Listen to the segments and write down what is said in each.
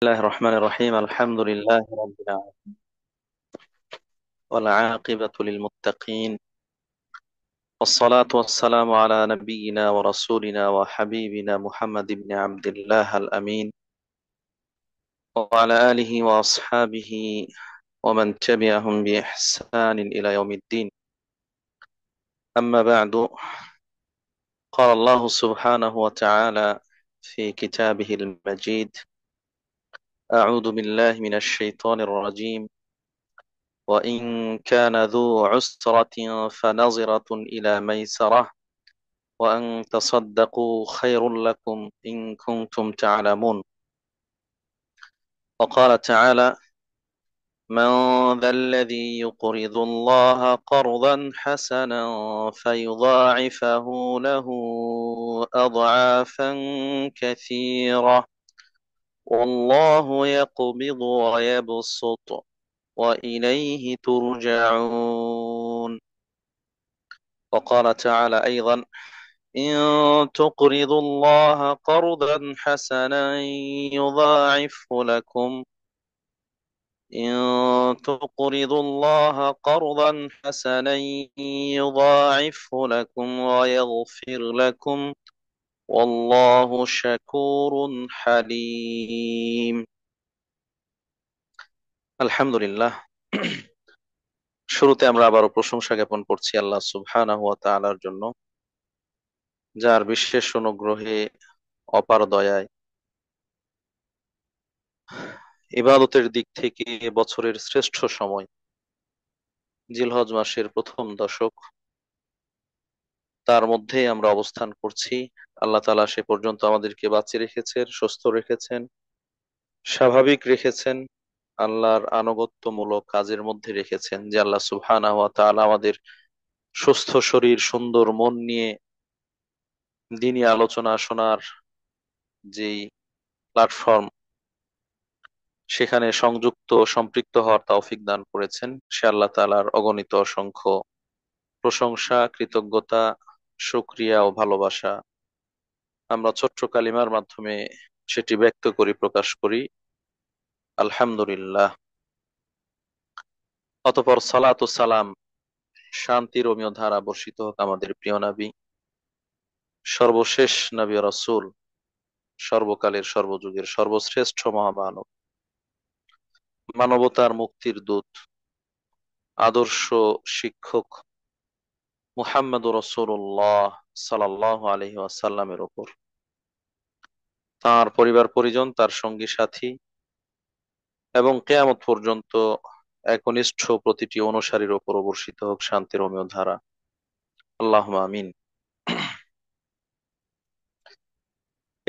الله الرحمن الرحيم الحمد لله رب العالمين والعاقبة للمتقين والصلاة والسلام على نبينا ورسولنا وحبيبنا محمد بن عبد الله الأمين وعلى آله وأصحابه ومن تبعهم بإحسان إلى يوم الدين. أما بعد، قال الله سبحانه وتعالى في كتابه المجيد: أعوذ بالله من الشيطان الرجيم، وإن كان ذو عسرة فنظرة إلى ميسرة وأن تصدقوا خير لكم إن كنتم تعلمون. وقال تعالى: من ذا الذي يقرض الله قرضا حسنا فيضاعفه له أضعافا كثيرة والله يقبض ويبسط وإليه ترجعون. وقال تعالى أيضا: إن تقرضوا الله قرضا حسنا يضاعفه لكم إن تقرضوا الله قرضا حسنا يضاعفه لكم ويغفر لكم والله شكور حليم. আলহামদুলিল্লাহ। শুরুতে আমরা আবারও প্রশংসা জ্ঞাপন করছি আল্লাহ সুবহানাহু ওয়া তাআলার জন্য, যার বিশেষ অনুগ্রহে অপার দয়ায় ইবাদতের দিক থেকে বছরের শ্রেষ্ঠ সময় জিলহজ মাসের প্রথম দশক, তার মধ্যে আমরা অবস্থান করছি। আল্লাহ তাআলা সে পর্যন্ত আমাদেরকে বাঁচিয়ে রেখেছেন, সুস্থ রেখেছেন, স্বাভাবিক রেখেছেন, আল্লাহর আনুগত্যমূলক কাজের মধ্যে রেখেছেন, যে আল্লাহ সুবহানাহু ওয়া তাআলা আমাদের সুস্থ শরীর, সুন্দর মন নিয়ে দ্বীনি আলোচনা শোনার যেই প্ল্যাটফর্ম, সেখানে সংযুক্ত সম্পৃক্ত হওয়ার তৌফিক দান করেছেন। সে আল্লাহ তাআলার অগণিত অসংখ্য প্রশংসা, কৃতজ্ঞতা, শুকরিয়া ও ভালোবাসা আমরা ছোট্ট কালিমার মাধ্যমে সেটি ব্যক্ত করি, প্রকাশ করি। আলহামদুলিল্লাহ। অতঃপর সালাত ও সালাম, শান্তি রোমিও ধারা বর্ষিত হোক আমাদের প্রিয় নবী, সর্বশেষ নবী ও রাসূল, সর্বকালের সর্বযুগের সর্বশ্রেষ্ঠ মহামানব, মানবতার মুক্তির দূত, আদর্শ শিক্ষক মুহাম্মদুর রাসূলুল্লাহ সাল্লাল্লাহু আলাইহি ওয়াসাল্লামের উপর, তার পরিবার পরিজন, তার সঙ্গী সাথী এবং কিয়ামত পর্যন্ত একনিষ্ঠ প্রতিটি অনুসারীর উপর বর্ষিত হোক শান্তির অমিয় ধারা। আল্লাহুম্মা আমিন।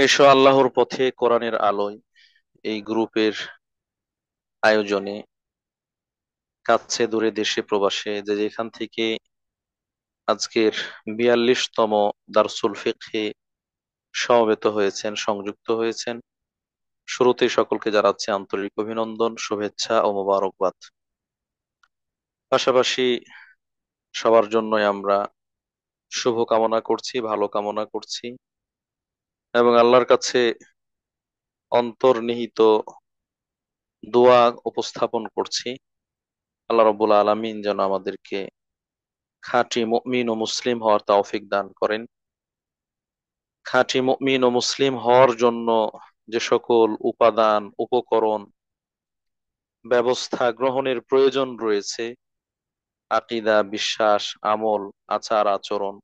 এসো আল্লাহর পথে কোরআনের আলোয় এই গ্রুপের আয়োজনে কাছে দূরে দেশে প্রবাসে যে যেখান থেকে আজকের ৪২তম দারসুল ফিকহে সমবেত হয়েছেন, সংযুক্ত হয়েছেন, শুরুতেই সকলকে জানাচ্ছি আন্তরিক অভিনন্দন, শুভেচ্ছা ও মোবারকবাদ। পাশাপাশি সবার জন্যই আমরা শুভ কামনা করছি, ভালো কামনা করছি এবং আল্লাহর কাছে অন্তর্নিহিত দোয়া উপস্থাপন করছি। আল্লাহ রাব্বুল আলামিন যেন আমাদেরকে খাঁটি মুমিন ও মুসলিম হওয়ার তৌফিক দান করেন। খাঁটি মুমিন ও মুসলিম হওয়ার জন্য যে সকল উপাদান, উপকরণ, ব্যবস্থা গ্রহণের প্রয়োজন রয়েছে, আকীদা, বিশ্বাস, আমল, আচার আচরণ,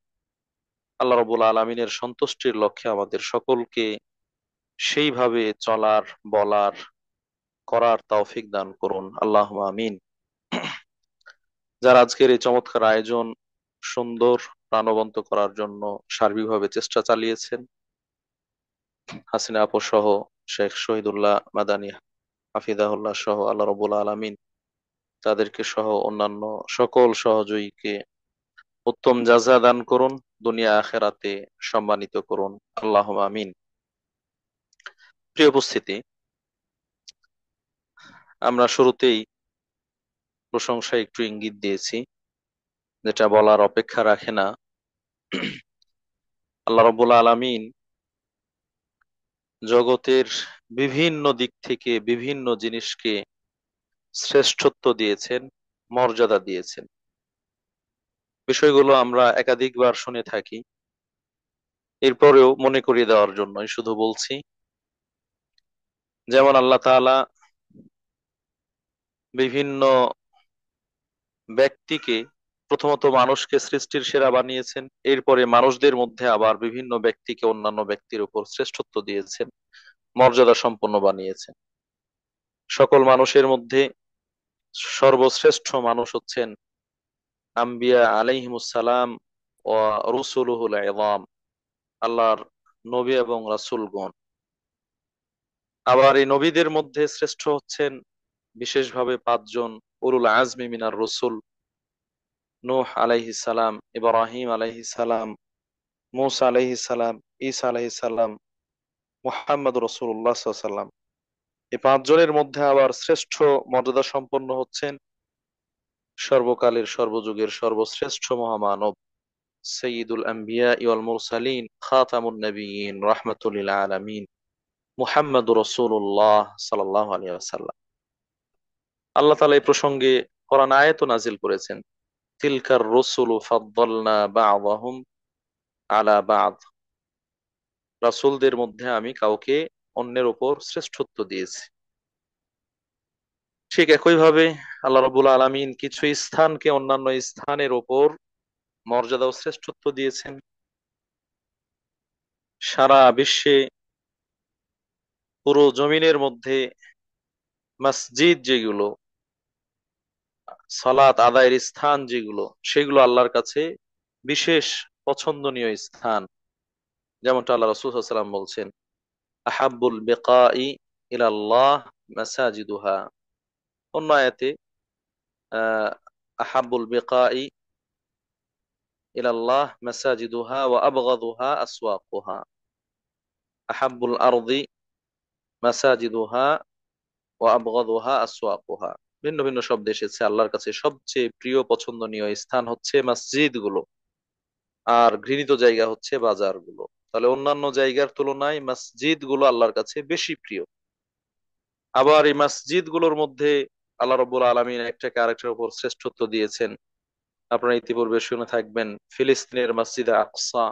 আল্লাহ রাব্বুল আলামিনের সন্তুষ্টির লক্ষ্যে আমাদের সকলকে সেইভাবে চলার, বলার, করার তৌফিক দান করুন। আল্লাহুম্মা আমিন। যারা আজকের এই চমৎকার আয়োজন সুন্দর, প্রাণবন্ত করার জন্য সার্বিকভাবে চেষ্টা চালিয়েছেন, হাসিনা আপু সহ, শেখ শহীদুল্লাহ মাদানী হাফিজাহুল্লাহ সহ, আল্লাহ রাব্বুল আলামিন তাদেরকে সহ অন্যান্য সকল সহযোগীকে উত্তম জাযা দান করুন, দুনিয়া আখেরাতে সম্মানিত করুন। আল্লাহুম্মা আমিন। প্রিয় উপস্থিতি, আমরা শুরুতেই প্রশংসা একটু ইঙ্গিত দিয়েছি, যেটা বলার অপেক্ষা রাখে না। আল্লাহ রাব্বুল আলামিন জগতের বিভিন্ন দিক থেকে বিভিন্ন জিনিসকে শ্রেষ্ঠত্ব দিয়েছেন, মর্যাদা দিয়েছেন। বিষয়গুলো আমরা একাধিকবার শুনে থাকি, এরপরেও মনে করিয়ে দেওয়ার জন্যই শুধু বলছি। যেমন আল্লাহ তাআলা বিভিন্ন ব্যক্তিকে, প্রথমত মানুষকে সৃষ্টির সেরা বানিয়েছেন, এরপরে মানুষদের মধ্যে আবার বিভিন্ন ব্যক্তিকে অন্যান্য ব্যক্তির উপর শ্রেষ্ঠত্ব দিয়েছেন, মর্যাদা সম্পন্ন বানিয়েছেন। সকল মানুষের মধ্যে সর্বশ্রেষ্ঠ মানুষ হচ্ছেন আম্বিয়া আলাইহিমুস সালাম ও রুসুলুহুল ইযাম, আল্লাহর নবী এবং রাসূলগণ। আবার এই নবীদের মধ্যে শ্রেষ্ঠ হচ্ছেন বিশেষভাবে পাঁচজন উলুল আজমি মিনার রসুল: নূহ আলাইহিস সালাম, ইব্রাহিম আলাইহিস সালাম, মূসা আলাইহিস সালাম, ঈসা আলাইহিস সালাম, মুহাম্মদ রাসূলুল্লাহ সাল্লাল্লাহু আলাইহি ওয়াসাল্লাম। এই পাঁচজনের মধ্যে আবার শ্রেষ্ঠ মর্যাদা সম্পন্ন হচ্ছেন সর্বকালের সর্বযুগের সর্বশ্রেষ্ঠ মহামানব সৈয়দুল আম্বিয়া ওয়াল মুরসালিন খাতামুন নবিয়্যিন রাহমাতুল লিল আলামিন মুহাম্মদুর রাসূলুল্লাহ সাল্লাল্লাহু আলাইহি ওয়াসাল্লাম। আল্লাহ তাআলা এই প্রসঙ্গে কোরআন আয়াতও নাজিল করেছেন: তিলকার রুসুলু ফাদ্দালনা বা'দাহুম আলা বা'দ। রাসূলদের মধ্যে আমি কাউকে অন্যের উপর শ্রেষ্ঠত্ব দিয়েছি। ঠিক একইভাবে আল্লাহ রাব্বুল আলামিন কিছু স্থানকে অন্যান্য স্থানের উপর মর্যাদা ও শ্রেষ্ঠত্ব দিয়েছেন। সারা বিশ্বে পুরো জমিনের মধ্যে মসজিদ যেগুলো, সালাত আদায়ের স্থান যেগুলো, সেগুলো আল্লাহর কাছে বিশেষ পছন্দনীয় স্থান। যেমনটা আল্লাহ রাসূল সাল্লাল্লাহু আলাইহি ওয়াসাল্লাম বলছেন, আহাব্বুল বিকাই ইলাল্লাহ মাসাজিদুহা। অন্য আয়াতে আহ আহাব্বুল বিকাই ইলাল্লাহ মাসাজিদুহা ওয়া আবগাদুহা আসওয়াকুহা। আহাব্বুল আরদি মাসাজিদুহা ওয়া আবগাদুহা আসওয়াকুহা। ভিন্ন ভিন্ন শব্দ এসেছে। আল্লাহর কাছে সবচেয়ে প্রিয় পছন্দনীয় স্থান হচ্ছে মসজিদ গুলো, আর ঘৃণিত জায়গা হচ্ছে বাজার গুলো। তাহলে অন্যান্য জায়গার তুলনায় মসজিদ গুলো আল্লাহর কাছে বেশি প্রিয়। আবার এই মসজিদ গুলোর মধ্যে আল্লাহ রাব্বুল আলামিন একটাকে আরেকটার উপর শ্রেষ্ঠত্ব দিয়েছেন। আপনারা ইতিপূর্বে শুনে থাকবেন ফিলিস্তিনের মসজিদে আকসা,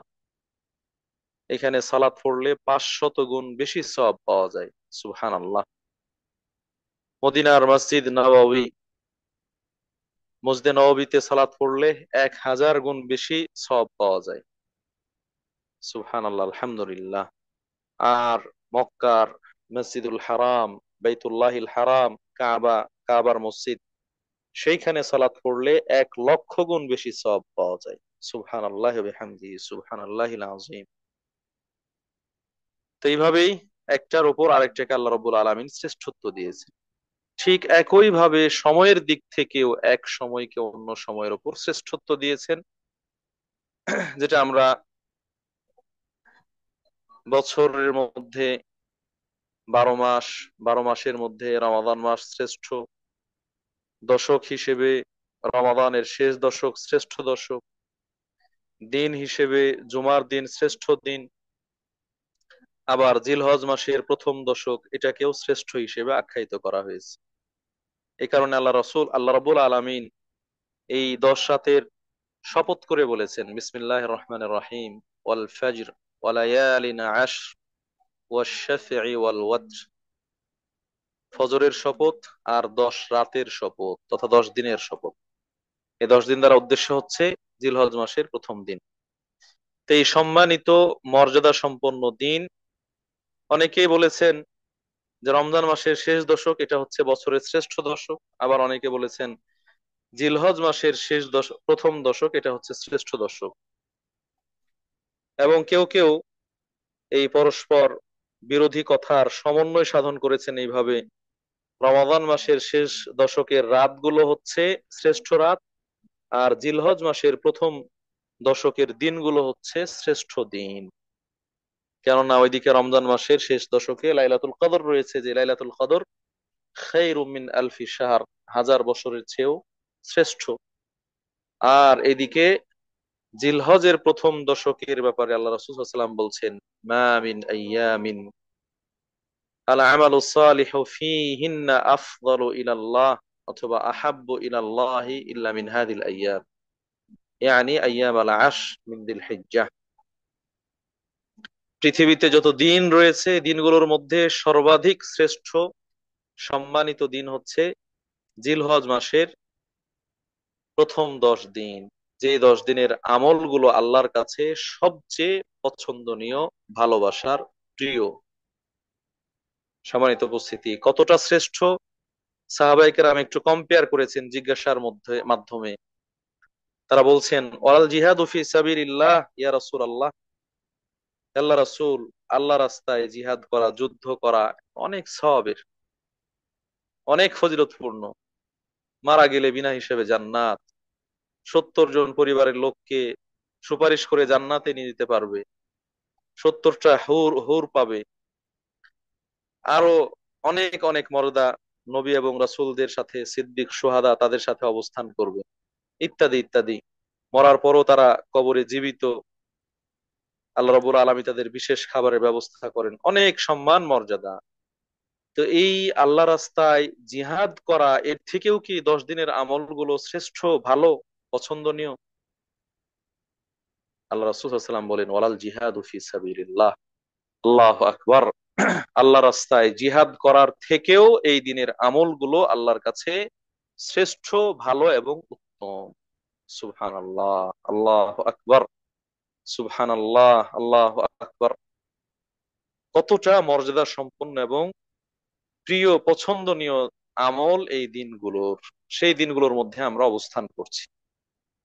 এখানে সালাত পড়লে 500 গুণ বেশি সওয়াব পাওয়া যায়। সুবহানাল্লাহ। মদিনার মসজিদ নববী, মসজিদে নববীতে সালাত পড়লে 1000 গুণ বেশি সওয়াব পাওয়া যায়। সুবহানাল্লাহ, আলহামদুলিল্লাহ। আর মক্কার মসজিদুল হারাম, বাইতুল্লাহিল হারাম, কাবা, কাবার মসজিদ, সেইখানে সালাত পড়লে 1,00,000 গুণ বেশি সওয়াব পাওয়া যায়। সুবহানাল্লাহি ওয়া বিহামদিহি সুবহানাল্লাহিল আযীম। তো এইভাবেই একটার উপর আরেকটাকে আল্লাহ রাব্বুল আলামিন শ্রেষ্ঠত্ব দিয়েছেন। ঠিক একই ভাবে সময়ের দিক থেকেও এক সময়কে অন্য সময়ের উপর শ্রেষ্ঠত্ব দিয়েছেন। যেটা আমরা বছরের মধ্যে 12 মাস, 12 মাসের মধ্যে রমাদান মাস শ্রেষ্ঠ। দশক হিসেবে রমাদানের শেষ দশক শ্রেষ্ঠ দশক। দিন হিসেবে জুমার দিন শ্রেষ্ঠ দিন। আবার জিলহজ মাসের প্রথম দশক, এটাকেও শ্রেষ্ঠ হিসেবে আখ্যায়িত করা হয়েছে। এই কারণে আল্লাহ রাব্বুল আলামিন এই 10 রাতের শপথ করে বলেছেন, বিসমিল্লাহির রহমানির রহিম, ওয়াল ফাজর ওয়া লায়ালিন আশর ওয়াশ শাফঈ ওয়াল ওয়াতর। ফজরের শপথ আর 10 রাতের শপথ তথা 10 দিনের শপথ। এই 10 দিন দ্বারা উদ্দেশ্য হচ্ছে জিলহজ মাসের প্রথম দিন। তো এই সম্মানিত মর্যাদা সম্পন্ন দিন, অনেকেই বলেছেন যে রমজান মাসের শেষ দশক, এটা হচ্ছে বছরের শ্রেষ্ঠ দশক। আবার অনেকে বলেছেন জিলহজ মাসের শেষ দশক, প্রথম দশক, এটা হচ্ছে শ্রেষ্ঠ দশক। এবং কেউ কেউ এই পরস্পর বিরোধী কথার সমন্বয় সাধন করেছেন এইভাবে: রমাদান মাসের শেষ দশকের রাতগুলো হচ্ছে শ্রেষ্ঠ রাত, আর জিলহজ মাসের প্রথম দশকের দিনগুলো হচ্ছে শ্রেষ্ঠ দিন। কেননা ওইদিকে রমজান মাসের শেষ দশকে লাইলাতুল কদর রয়েছে, যে লাইলাতুল কদর খায়রুম মিন আলফি শাহর, 1000 বছরের চেয়েও শ্রেষ্ঠ। আর এদিকে জিলহজের প্রথম দশকের ব্যাপারে আল্লাহ রাসূল সাল্লাল্লাহু আলাইহি ওয়াসাল্লাম বলছেন, মা মিন আইয়ামিন আল আমালু সালিহু ফীহিন্না আফদালু ইলাল্লাহ, অথবা আহাব্বু ইলাল্লাহি ইল্লা মিন হাদিল আইয়াম, ইয়ানি আইয়াম আল আশ মিন দিল হিজ্জাহ। পৃথিবীতে যত দিন রয়েছে এই দিনগুলোর মধ্যে সর্বাধিক শ্রেষ্ঠ সম্মানিত দিন হচ্ছে জিলহজ মাসের প্রথম 10 দিন। যে 10 দিনের আমলগুলো আল্লাহর কাছে সবচেয়ে পছন্দনীয়, ভালোবাসার, প্রিয়। সম্মানিত উপস্থিতি, কতটা শ্রেষ্ঠ সাহাবায়ে কেরাম একটু কম্পেয়ার করেছেন জিজ্ঞাসার মাধ্যমে। তারা বলছেন, ওয়াল জিহাদু ফি সাবিলিল্লাহ ইয়া রাসূলুল্লাহ, আল্লাহ রাসূল, আল্লাহ রাস্তায় জিহাদ করা, যুদ্ধ করা অনেক সওয়াবের, অনেক ফজিলতপূর্ণ। মারা গেলে বিনা হিসেবে জান্নাত, 70 জন পরিবারের লোককে সুপারিশ করে জান্নাতে নিয়ে যেতে পারবে, 70টা হুর হুর পাবে, আরো অনেক অনেক মর্যাদা, নবী এবং রাসূলদের সাথে সিদ্দিক, সুহাদা তাদের সাথে অবস্থান করবে, ইত্যাদি ইত্যাদি। মরার পরও তারা কবরে জীবিত, আল্লাহ রাব্বুল আলামিন তাদের বিশেষ খাবারের ব্যবস্থা করেন, অনেক সম্মান মর্যাদা। তো এই আল্লাহ রাস্তায় জিহাদ করা, এর থেকেও কি 10 দিনের আমলগুলো শ্রেষ্ঠ, ভালো, পছন্দনীয়? আল্লাহ রাসূল সাল্লাল্লাহু আলাইহি ওয়াসাল্লাম বলেন, ওয়ালাল জিহাদু ফি সাবিলিল্লাহ, আল্লাহু আকবার। আল্লাহ রাস্তায় জিহাদ করার থেকেও এই দিনের আমলগুলো আল্লাহর কাছে শ্রেষ্ঠ, ভালো এবং উত্তম। সুবহানাল্লাহ, আল্লাহু আকবার, সুবহানাল্লাহ, আল্লাহু আকবার। কতটা মর্যাদা সম্পন্ন এবং প্রিয়, পছন্দনীয় আমল এই দিনগুলোর। সেই দিনগুলোর মধ্যে আমরা অবস্থান করছি,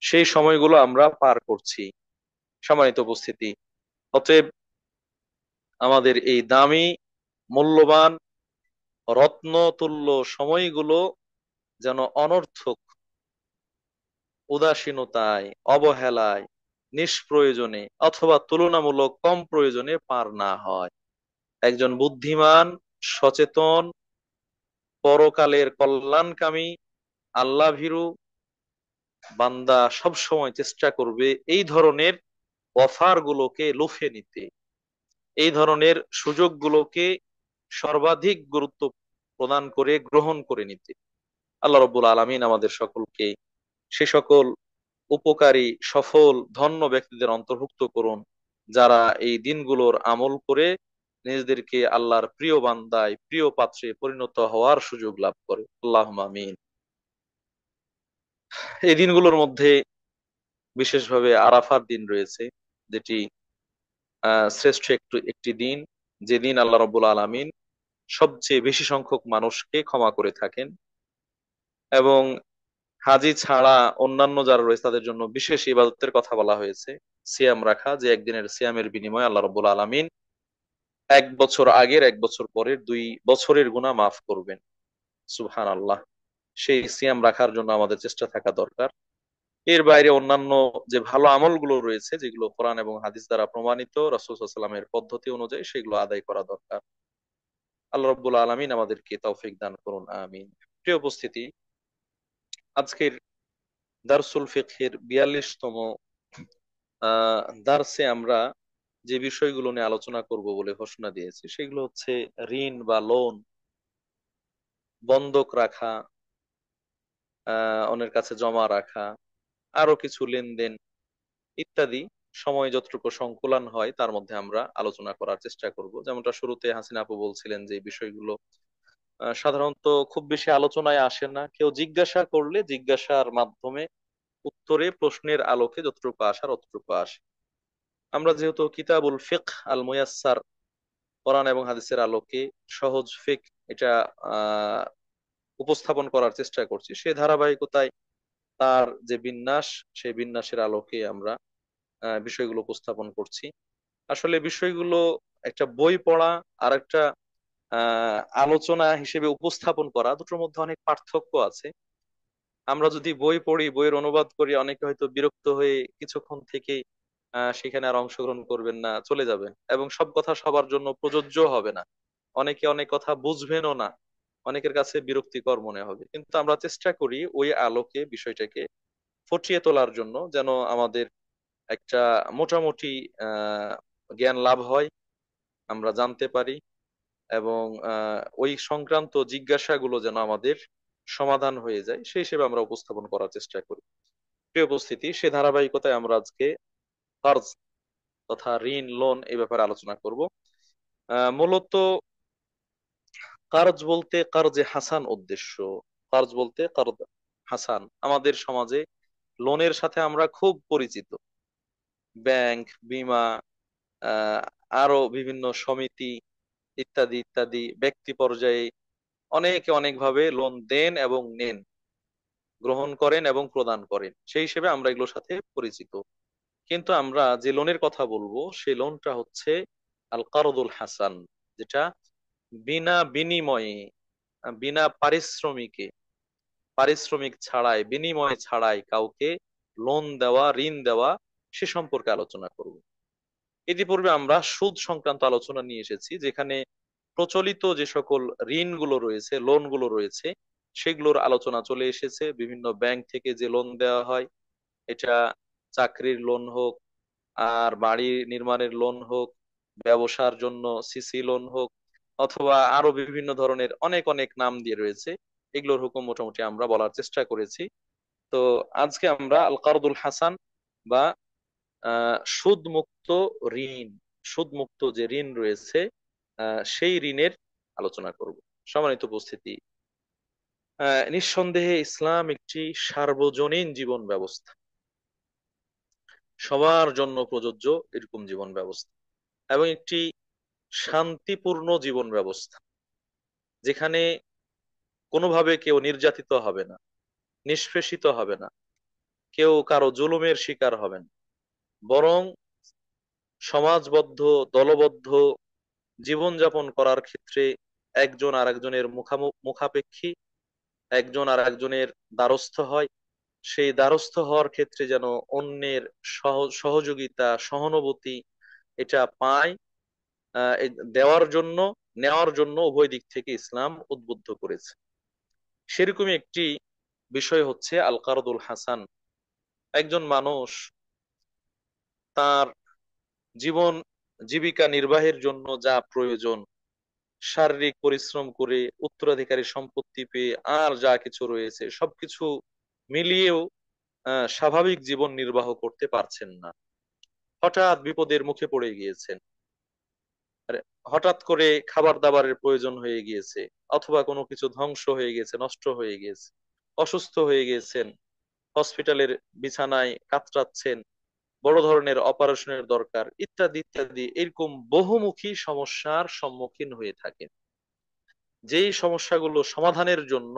সেই সময়গুলো আমরা পার করছি। সম্মানিত উপস্থিতি, অতএব আমাদের এই দামি, মূল্যবান, রত্নতুল্য সময়গুলো যেন অনর্থক উদাসীনতায়, অবহেলায়, নিষ্প্রয়োজনে অথবা তুলনামূলক কম প্রয়োজনে পার না হয়। একজন বুদ্ধিমান, সচেতন, পরকালের কল্যাণকামী, আল্লাহ ভীরু বান্দা সব সময় চেষ্টা করবে এই ধরনের অফার গুলোকে লুফে নিতে, এই ধরনের সুযোগগুলোকে সর্বাধিক গুরুত্ব প্রদান করে গ্রহণ করে নিতে। আল্লাহ রাব্বুল আলামিন আমাদের সকলকে সে সকল উপকারী, সফল, ধন্য ব্যক্তিদের অন্তর্ভুক্ত করুন যারা এই দিনগুলোর আমল করে নিজেদেরকে আল্লাহর প্রিয় বান্দায়, প্রিয় পাত্রে পরিণত হওয়ার সুযোগ লাভ করে। আল্লাহুম্মা আমিন। এই দিনগুলোর মধ্যে বিশেষভাবে আরাফার দিন রয়েছে, যেটি শ্রেষ্ঠ একটি দিন, যেদিন আল্লাহ রাব্বুল আলামিন সবচেয়ে বেশি সংখ্যক মানুষকে ক্ষমা করে থাকেন, এবং হাজি ছাড়া অন্যান্য যারা রয়েছে তাদের জন্য বিশেষ ইবাদতের কথা বলা হয়েছে, সিয়াম রাখা, যে একদিনের সিয়ামের বিনিময়ে আল্লাহ রাব্বুল আলামিন 1 বছর আগের, 1 বছর পরের 2 বছরের গুনাহ মাফ করবেন। সুবহানাল্লাহ। সেই সিয়াম রাখার জন্য আমাদের চেষ্টা থাকা দরকার। এর বাইরে অন্যান্য যে ভালো আমলগুলো রয়েছে, যেগুলো কোরআন এবং হাদিস দ্বারা প্রমাণিত, রাসূল সাল্লাল্লাহু আলাইহি ওয়াসাল্লামের পদ্ধতি অনুযায়ী, সেগুলো আদায় করা দরকার। আল্লাহ রাব্বুল আলামিন আমাদেরকে তৌফিক দান করুন, আমিন। প্রিয় উপস্থিতি, আজকের দারসুল ফিকহের 42তম দার্সে আমরা যে বিষয়গুলো নিয়ে আলোচনা করব বলে ঘোষণা দিয়েছি, সেগুলো হচ্ছে ঋণ বা লোন, বন্ধক রাখা, অন্যের কাছে জমা রাখা, আরো কিছু লেনদেন ইত্যাদি। সময় যতটুকু সংকুলান হয় তার মধ্যে আমরা আলোচনা করার চেষ্টা করব। যেমনটা শুরুতে হাসিনা আপু বলছিলেন যে এই বিষয়গুলো সাধারণত খুব বেশি আলোচনায় আসে না, কেউ জিজ্ঞাসা করলে জিজ্ঞাসার মাধ্যমে উত্তরে, প্রশ্নের আলোকে যতটুকু আসার অতটুকু আসে। আমরা যেহেতু কিতাবুল ফিকহ আল মুয়াসসার, কোরআন এবং হাদিসের আলোকে সহজ ফিকহ, এটা আহ উপস্থাপন করার চেষ্টা করছি, সেই ধারাবাহিকতায় তার যে বিন্যাস, সেই বিন্যাসের আলোকে আমরা বিষয়গুলো উপস্থাপন করছি। আসলে বিষয়গুলো একটা বই পড়া আর একটা আলোচনা হিসেবে উপস্থাপন করা, দুটোর মধ্যে অনেক পার্থক্য আছে। আমরা যদি বই পড়ি, বইয়ের অনুবাদ করি, অনেকে হয়তো বিরক্ত হয়ে কিছুক্ষণ থেকে সেখানে আর অংশগ্রহণ করবেন না, চলে যাবেন, এবং সব কথা সবার জন্য প্রযোজ্য হবে না। অনেকে অনেক কথা বুঝবেনও না, অনেকের কাছে বিরক্তিকর মনে হবে। কিন্তু আমরা চেষ্টা করি ওই আলোকে বিষয়টাকে ফুটিয়ে তোলার জন্য, যেন আমাদের একটা মোটামুটি জ্ঞান লাভ হয়, আমরা জানতে পারি, এবং ওই সংক্রান্ত জিজ্ঞাসাগুলো যেন আমাদের সমাধান হয়ে যায় সেই হিসেবে আমরা উপস্থাপন করার চেষ্টা করি। প্রিয় উপস্থিতি, সে ধারাবাহিকতায় আমরা আজকে কার্জ তথা ঋণ লোন এই ব্যাপারে আলোচনা করব। মূলত কার্জ বলতে কার্জে হাসান উদ্দেশ্য। কার্জ বলতে কার্জ হাসান। আমাদের সমাজে লোনের সাথে আমরা খুব পরিচিত। ব্যাংক, বীমা, আহ আরো বিভিন্ন সমিতি ইত্যাদি ইত্যাদি ব্যক্তি পর্যায়ে অনেকে অনেকভাবে লোন দেন এবং নেন, গ্রহণ করেন এবং প্রদান করেন, সেই হিসেবে আমরা এগুলোর সাথে পরিচিত। কিন্তু আমরা যে লোনের কথা বলবো সেই লোনটা হচ্ছে আল কারদুল হাসান, যেটা বিনা বিনিময়ে, বিনা পারিশ্রমিকে, পারিশ্রমিক ছাড়াই, বিনিময় ছাড়াই কাউকে লোন দেওয়া, ঋণ দেওয়া, সে সম্পর্কে আলোচনা করব। ইতিপূর্বে আমরা সুদ সংক্রান্ত আলোচনা নিয়ে এসেছি, যেখানে প্রচলিত যে সকল ঋণগুলো রয়েছে, লোনগুলো রয়েছে, সেগুলোর আলোচনা চলে এসেছে। বিভিন্ন ব্যাংক থেকে যে লোন দেওয়া হয়, এটা চাকরির লোন হোক, আর বাড়ি নির্মাণের লোন হোক, ব্যবসার জন্য সিসি লোন হোক, অথবা আরো বিভিন্ন ধরনের অনেক অনেক নাম দিয়ে রয়েছে, এগুলোর হুকুম মোটামুটি আমরা বলার চেষ্টা করেছি। তো আজকে আমরা আল কারদুল হাসান বা সুদ মুক্ত ঋণ, সুদ মুক্ত যে ঋণ রয়েছে, সেই ঋণের আলোচনা করব। সম্মানিত উপস্থিতি, নিঃসন্দেহে ইসলাম একটি সার্বজনীন জীবন ব্যবস্থা, সবার জন্য প্রযোজ্য এরকম জীবন ব্যবস্থা, এবং একটি শান্তিপূর্ণ জীবন ব্যবস্থা, যেখানে কোনোভাবে কেউ নির্যাতিত হবে না, নিষ্পেষিত হবে না, কেউ কারো জুলুমের শিকার হবেন, বরং সমাজবদ্ধ, দলবদ্ধ জীবনযাপন করার ক্ষেত্রে একজন আর একজনের মুখাপেক্ষী, একজন আর একজনের দ্বারস্থ হয়। সেই দ্বারস্থ হওয়ার ক্ষেত্রে যেন অন্যের সহযোগিতা, সহানুভূতি এটা পায়, দেওয়ার জন্য, নেওয়ার জন্য উভয় দিক থেকে ইসলাম উদ্বুদ্ধ করেছে। সেরকমই একটি বিষয় হচ্ছে আল কারদুল হাসান। একজন মানুষ তার জীবন জীবিকা নির্বাহের জন্য যা প্রয়োজন, শারীরিক পরিশ্রম করে উত্তরাধিকারী সম্পত্তি পেয়ে আর যা কিছু রয়েছে সবকিছু মিলিয়েও স্বাভাবিক জীবন নির্বাহ করতে পারছেন না। হঠাৎ বিপদের মুখে পড়ে গিয়েছেন, আর হঠাৎ করে খাবার দাবারের প্রয়োজন হয়ে গিয়েছে, অথবা কোনো কিছু ধ্বংস হয়ে গেছে, নষ্ট হয়ে গেছে, অসুস্থ হয়ে গিয়েছেন, হসপিটালের বিছানায় কাতরাচ্ছেন, বড় ধরনের অপারেশনের দরকার, ইত্যাদি ইত্যাদি, এরকম বহুমুখী সমস্যার সম্মুখীন হয়ে থাকেন। যেই সমস্যাগুলো সমাধানের জন্য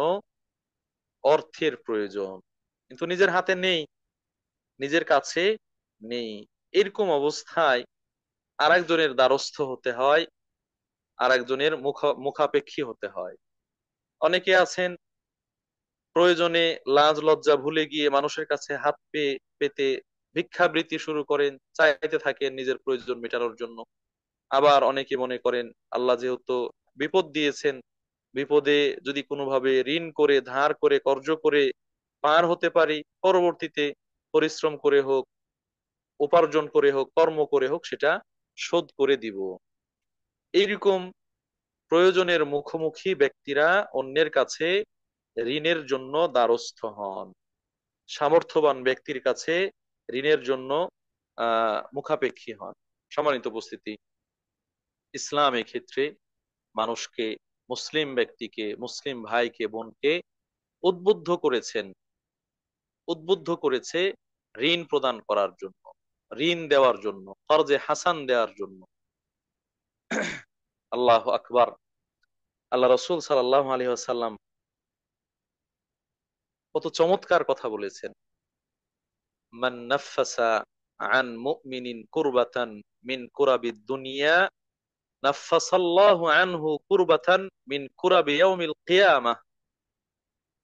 অর্থের প্রয়োজন, কিন্তু নিজের হাতে নেই, নিজের কাছে নেই, এরকম অবস্থায় আরেকজনের দ্বারস্থ হতে হয়, আরেকজনের মুখাপেক্ষী হতে হয়। অনেকে আছেন প্রয়োজনে লাজ লজ্জা ভুলে গিয়ে মানুষের কাছে হাত পেতে ভিক্ষাবৃত্তি শুরু করেন, চাইতে থাকেন নিজের প্রয়োজন মেটানোর জন্য। আবার অনেকে মনে করেন আল্লাহ যেহেতু বিপদ দিয়েছেন, বিপদে যদি কোনোভাবে ঋণ করে, ধার করে, কর্জ করে পার হতে পারি, পরবর্তীতে পরিশ্রম করে হোক, উপার্জন করে হোক, কর্ম করে হোক, সেটা শোধ করে দিব। এইরকম প্রয়োজনের মুখোমুখি ব্যক্তিরা অন্যের কাছে ঋণের জন্য দ্বারস্থ হন, সামর্থ্যবান ব্যক্তির কাছে ঋণের জন্য মুখাপেক্ষী হন। সম্মানিত উপস্থিতি, ইসলাম ক্ষেত্রে মানুষকে, মুসলিম ব্যক্তিকে, মুসলিম ভাইকে, বোনকে উদ্বুদ্ধ করেছেন, উদ্বুদ্ধ করেছে ঋণ প্রদান করার জন্য, ঋণ দেওয়ার জন্য, কর্জে হাসান দেওয়ার জন্য। আল্লাহ আকবার। আল্লাহ রসুল সাল্লাল্লাহু আলাইহি ওয়াসাল্লাম কত চমৎকার কথা বলেছেন। মান নাফাসা আন মুমিনিন কুরবাতান মিন কুরাবিদ দুনিয়া নাফাসাল্লাহু আনহু কুরবাতান মিন কুরাবি ইয়াউমিল কিয়ামাহ।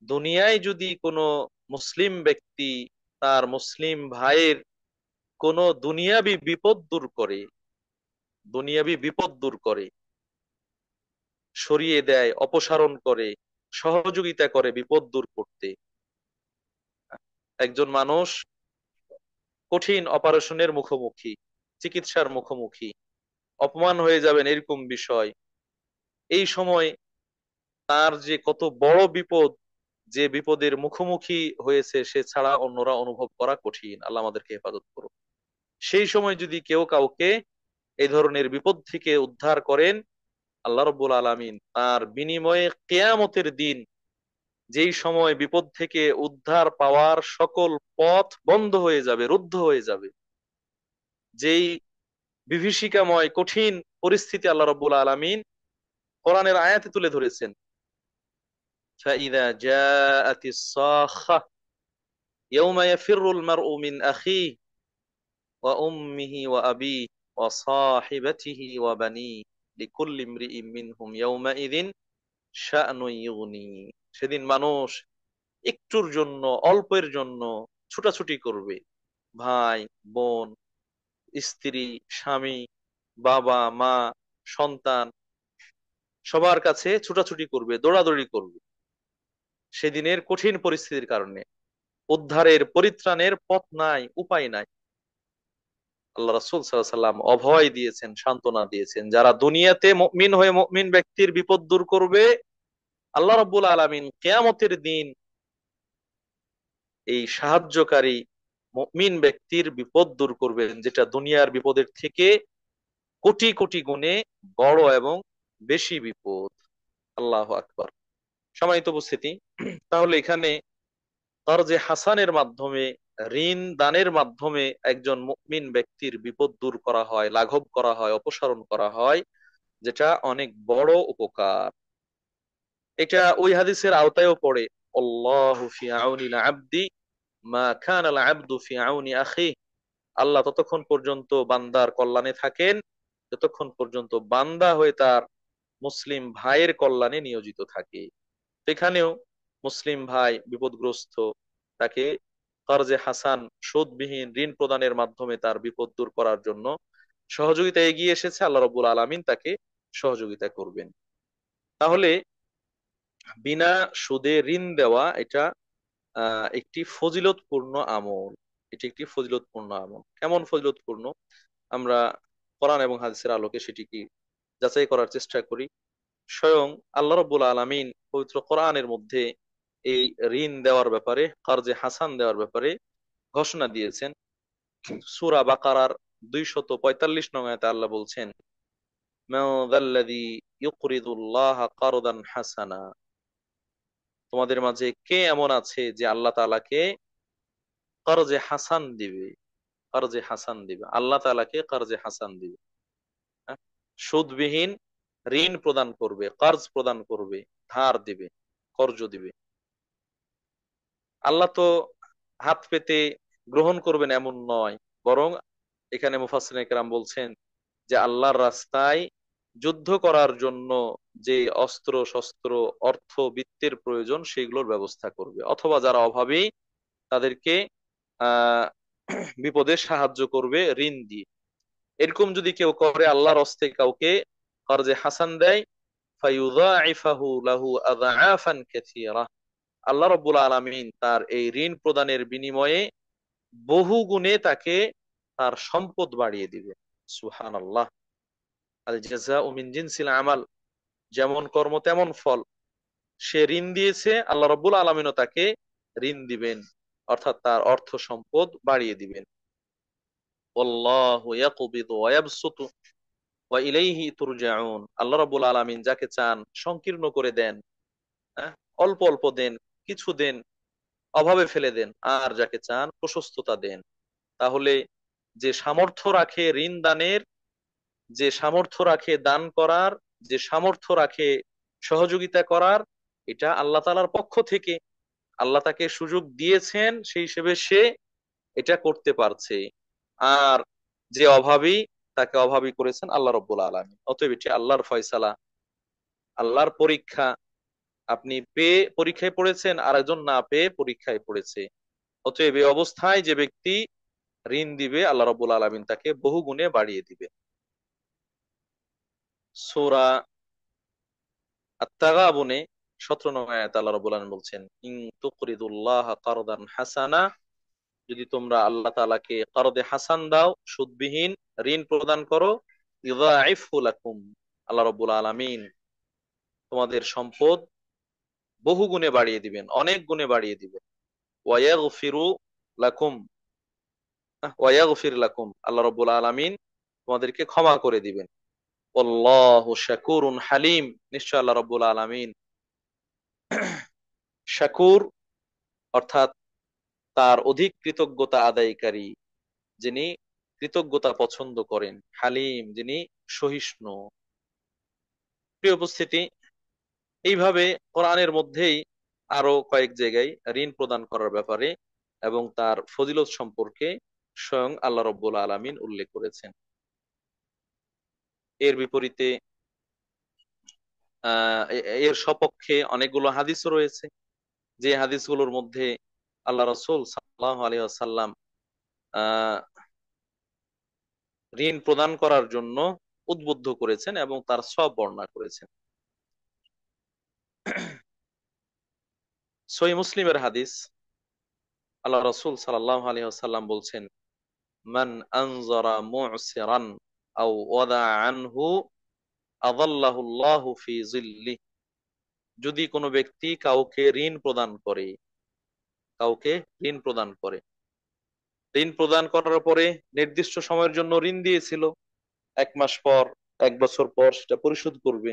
দুনিয়ায় যদি কোনো মুসলিম ব্যক্তি তার মুসলিম ভাইয়ের কোনো দুনিয়াবি বিপদ দূর করে, দুনিয়াবি বিপদ দূর করে, সরিয়ে দেয়, অপসারণ করে, সহযোগিতা করে বিপদ দূর করতে, একজন মানুষ কঠিন অপারেশনের মুখোমুখি, চিকিৎসার মুখোমুখি, অপমান হয়ে যাবেন এরকম বিষয়, এই সময় তার যে কত বড় বিপদ, যে বিপদের মুখোমুখি হয়েছে সে ছাড়া অন্যরা অনুভব করা কঠিন। আল্লাহ আমাদেরকে হেফাজত করুন। সেই সময় যদি কেউ কাউকে এই ধরনের বিপদ থেকে উদ্ধার করেন, আল্লাহ রাব্বুল আলামিন তার বিনিময়ে কিয়ামতের দিন, যেই সময় বিপদ থেকে উদ্ধার পাওয়ার সকল পথ বন্ধ হয়ে যাবে, রুদ্ধ হয়ে যাবে, যেই বিভীষিকাময় কঠিন পরিস্থিতি আল্লাহ রাব্বুল আলামিন কোরআনের আয়াতে তুলে ধরেছেন, فإذا جاءت الصاخة يوم يفر المرء من أخيه وأمه وأبيه وصاحبته وبنيه لكل امرئ منهم يومئذ شأن يغنيه। সেদিন মানুষ একটুর জন্য, অল্পের জন্য ছুটাছুটি করবে। ভাই, বোন, স্ত্রী, স্বামী, বাবা, মা, সন্তান, সবার কাছে ছুটাছুটি করবে, দৌড়াদৌড়ি করবে সেদিনের কঠিন পরিস্থিতির কারণে। উদ্ধারের, পরিত্রাণের পথ নাই, উপায় নাই। আল্লাহ রাসূল সাল্লাল্লাহু আলাইহি সাল্লাম অভয় দিয়েছেন, সান্ত্বনা দিয়েছেন, যারা দুনিয়াতে মুমিন হয়ে মুমিন ব্যক্তির বিপদ দূর করবে, আল্লাহ রাব্বুল আলামিন কিয়ামতের দিন এই সাহায্যকারী মুমিন ব্যক্তির বিপদ দূর করবেন, যেটা দুনিয়ার বিপদের থেকে কোটি কোটি গুণে বড় এবং বেশি বিপদ। আল্লাহু আকবার। সম্মানিত উপস্থিতি, তাহলে এখানে কর্জে হাসানের মাধ্যমে, ঋণ দানের মাধ্যমে একজন মুমিন ব্যক্তির বিপদ দূর করা হয়, লাঘব করা হয়, অপসারণ করা হয়, যেটা অনেক বড় উপকার। এটা ওই হাদিসের আওতায়ও পড়ে, আল্লাহু ফি আউনিল আবদি মা কানাল আবদু ফি আউনি আখিহি। আল্লাহ ততক্ষণ পর্যন্ত বান্দার কল্যাণে থাকেন যতক্ষণ পর্যন্ত বান্দা হয়ে তার মুসলিম ভাইয়ের কল্যাণে নিয়োজিত থাকে। সেখানেও মুসলিম ভাই বিপদগ্রস্ত, তাকে কর্জে হাসান, সুদবিহীন ঋণ প্রদানের মাধ্যমে তার বিপদ দূর করার জন্য সহযোগিতা এগিয়ে এসেছে, আল্লাহ রাব্বুল আলামিন তাকে সহযোগিতা করবেন। তাহলে বিনা সুদে ঋণ দেওয়া এটা একটি ফজিলতপূর্ণ আমল। এটি একটি ফজিলতপূর্ণ আমল। কেমন ফজিলতপূর্ণ, আমরা কোরআন এবং হাদিসের আলোকে সেটিকে যাচাই করার চেষ্টা করি। স্বয়ং আল্লাহ রাব্বুল আলামিন পবিত্র কোরআনের মধ্যে এই ঋণ দেওয়ার ব্যাপারে, কর্জে হাসান দেওয়ার ব্যাপারে ঘোষণা দিয়েছেন। সূরা বাকারার 245 নং আয়াতে আল্লাহ বলছেন, মান যাল্লাযী ইউকরিদুল্লাহা কারদান হাসানা। তোমাদের মাঝে কে এমন আছে যে আল্লাহ তাআলাকে কর্জে হাসান দিবে, কর্জে হাসান দিবে, আল্লাহ তাআলাকে কর্জে হাসান দিবে। হ্যাঁ? সুদবিহীন ঋণ প্রদান করবে, কর্জ প্রদান করবে, ধার দিবে, কর্জ দিবে। আল্লাহ তো হাত পেতে গ্রহণ করবেন এমন নয়, বরং এখানে মুফাসসিরিনে কেরাম বলছেন যে আল্লাহর রাস্তায় যুদ্ধ করার জন্য যে অস্ত্র শস্ত্র, অর্থ বিত্তের প্রয়োজন সেগুলোর ব্যবস্থা করবে, অথবা যারা অভাবী তাদেরকে আহ বিপদে সাহায্য করবে ঋণ দিয়ে। এরকম যদি কেউ করে, আল্লাহর হস্তে কাউকে কর্জে হাসান দেয়, ফায়ুযাইফাহু লাহু আযআফান কাসীরা। আল্লাহ রাব্বুল আলামিন তার এই ঋণ প্রদানের বিনিময়ে বহু গুণে তাকে তার সম্পদ বাড়িয়ে দিবে। সুবহানাল্লাহ। আল জাযাউ মিন জিনসিল আমাল, যেমন কর্ম তেমন ফল। সে ঋণ দিয়েছে, আল্লাহ রাব্বুল আলামিনও তাকে ঋণ দিবেন, অর্থাৎ তার অর্থ সম্পদ বাড়িয়ে দিবেন। ওয়াল্লাহু ইয়াকবিদু ওয়া ইয়াবসুতু ওয়া ইলাইহি তুরজাউন। আল্লাহ রাব্বুল আলামিন যাকে চান সংকীর্ণ করে দেন, হ্যাঁ, অল্প অল্প দেন, কিছু দেন, অভাবে ফেলে দেন, আর যাকে চান প্রশস্ততা দেন। তাহলে যে সামর্থ্য রাখে ঋণ দানের, যে সামর্থ্য রাখে দান করার, যে সামর্থ্য রাখে সহযোগিতা করার, এটা আল্লাহ তাআলার পক্ষ থেকে। আল্লাহ তাকে সুযোগ দিয়েছেন, সেই হিসেবে সে এটা করতে পারছে। আর যে অভাবী, তাকে অভাবী করেছেন আল্লাহ রাব্বুল আলামিন। অতএব এটি আল্লাহর ফয়সালা, আল্লাহর পরীক্ষা। আপনি পেয়ে পরীক্ষায় পড়েছেন, আর একজন না পেয়ে পরীক্ষায় পড়েছে। অতএব এই অবস্থায় যে ব্যক্তি ঋণ দিবে, আল্লাহ রাব্বুল আলামিন তাকে বহু গুণে বাড়িয়ে দিবে। সূরা আত-তাগাবুনে 17 নং আয়াতে আল্লাহ রাব্বুল আলামিন বলছেন, ইন তুকরিদুল্লাহা কারদান হাসানা, যদি তোমরা আল্লাহ তাআলাকে কারদে হাসান দাও, সুদবিহীন ঋণ প্রদান করো, ইউযাইফহু লাকুম, আল্লাহ রাব্বুল আলামিন তোমাদের সম্পদ বহু গুণে বাড়িয়ে দিবেন, অনেক গুণে বাড়িয়ে দিবেন। ওয়ায়াগফিরু লাকুম, ওয়ায়াগফির লাকুম, আল্লাহ রাব্বুল আলামিন তোমাদেরকে ক্ষমা করে দিবেন। আল্লাহু শাকুরুন হালিম, নিশ্চয় আল্লাহ রাব্বুল আলামিন শাকুর অর্থাৎ তার অধিক কৃতজ্ঞতা আদায়কারী, যিনি কৃতজ্ঞতা পছন্দ করেন, হালিম যিনি সহিষ্ণু। প্রিয় উপস্থিতি, এইভাবে কোরআনের মধ্যেই আরো কয়েক জায়গায় ঋণ প্রদান করার ব্যাপারে এবং তার ফজিলত সম্পর্কে স্বয়ং আল্লাহ রব্বুল আলামিন উল্লেখ করেছেন। এর বিপরীতে এর সপক্ষে অনেকগুলো হাদিসও রয়েছে, যে হাদিসগুলোর মধ্যে আল্লাহ রাসূল সাল্লাল্লাহু আলাইহি ওয়াসাল্লাম আহ ঋণ প্রদান করার জন্য উদ্বুদ্ধ করেছেন এবং তার সব বর্ণনা করেছেন। সহিহ মুসলিমের হাদিস, আল্লাহ রাসূল সাল্লাল্লাহু আলাইহি ওয়াসাল্লাম বলছেন, মান আনজারা মু'সিরান আও ওয়াদা আনহু আযাল্লাহুল্লাহু ফি যিল্লি, যদি কোনো ব্যক্তি কাউকে ঋণ প্রদান করে, কাউকে ঋণ প্রদান করে, ঋণ প্রদান করার পরে নির্দিষ্ট সময়ের জন্য ঋণ দিয়েছিল, 1 মাস পর, 1 বছর পর সেটা পরিশোধ করবে,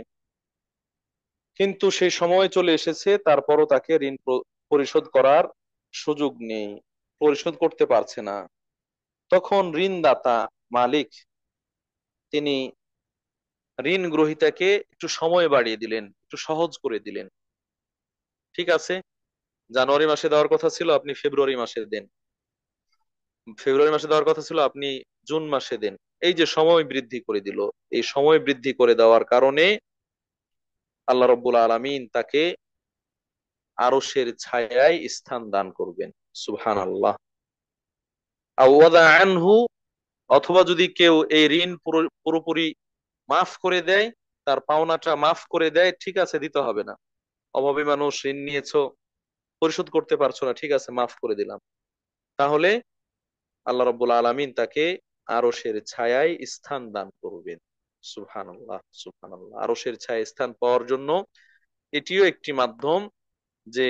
কিন্তু সেই সময় চলে এসেছে তারপরও তাকে ঋণ পরিশোধ করার সুযোগ নেই, পরিশোধ করতে পারছে না, তখন ঋণদাতা মালিক তিনি ঋণ গ্রহীতাকে একটু সময় বাড়িয়ে দিলেন, একটু সহজ করে দিলেন। ঠিক আছে, জানুয়ারি মাসে দেওয়ার কথা ছিল, আপনি ফেব্রুয়ারি মাসে দেন, ফেব্রুয়ারি মাসে দেওয়ার কথা ছিল, আপনি জুন মাসে দেন। এই যে সময় বৃদ্ধি করে দিল, এই সময় বৃদ্ধি করে দেওয়ার কারণে আল্লাহ রব্বুল আলামিন তাকে আরশের ছায়ায় স্থান দান করবেন। সুবহানাল্লাহ। আওয়াদা আনহু, অথবা যদি কেউ এই ঋণ পুরোপুরি মাফ করে দেয়, তার পাওনাটা মাফ করে দেয়, ঠিক আছে দিতে হবে না, অভাবী মানুষ, ঋণ নিয়েছো, পরিশোধ করতে পারছো না, ঠিক আছে মাফ করে দিলাম, তাহলে আল্লাহ রাব্বুল আলামিন তাকে আরশের ছায়ায় স্থান দান করবেন। সুবহানাল্লাহ, সুবহানাল্লাহ। আরশের ছায়ায় স্থান পাওয়ার জন্য এটিও একটি মাধ্যম যে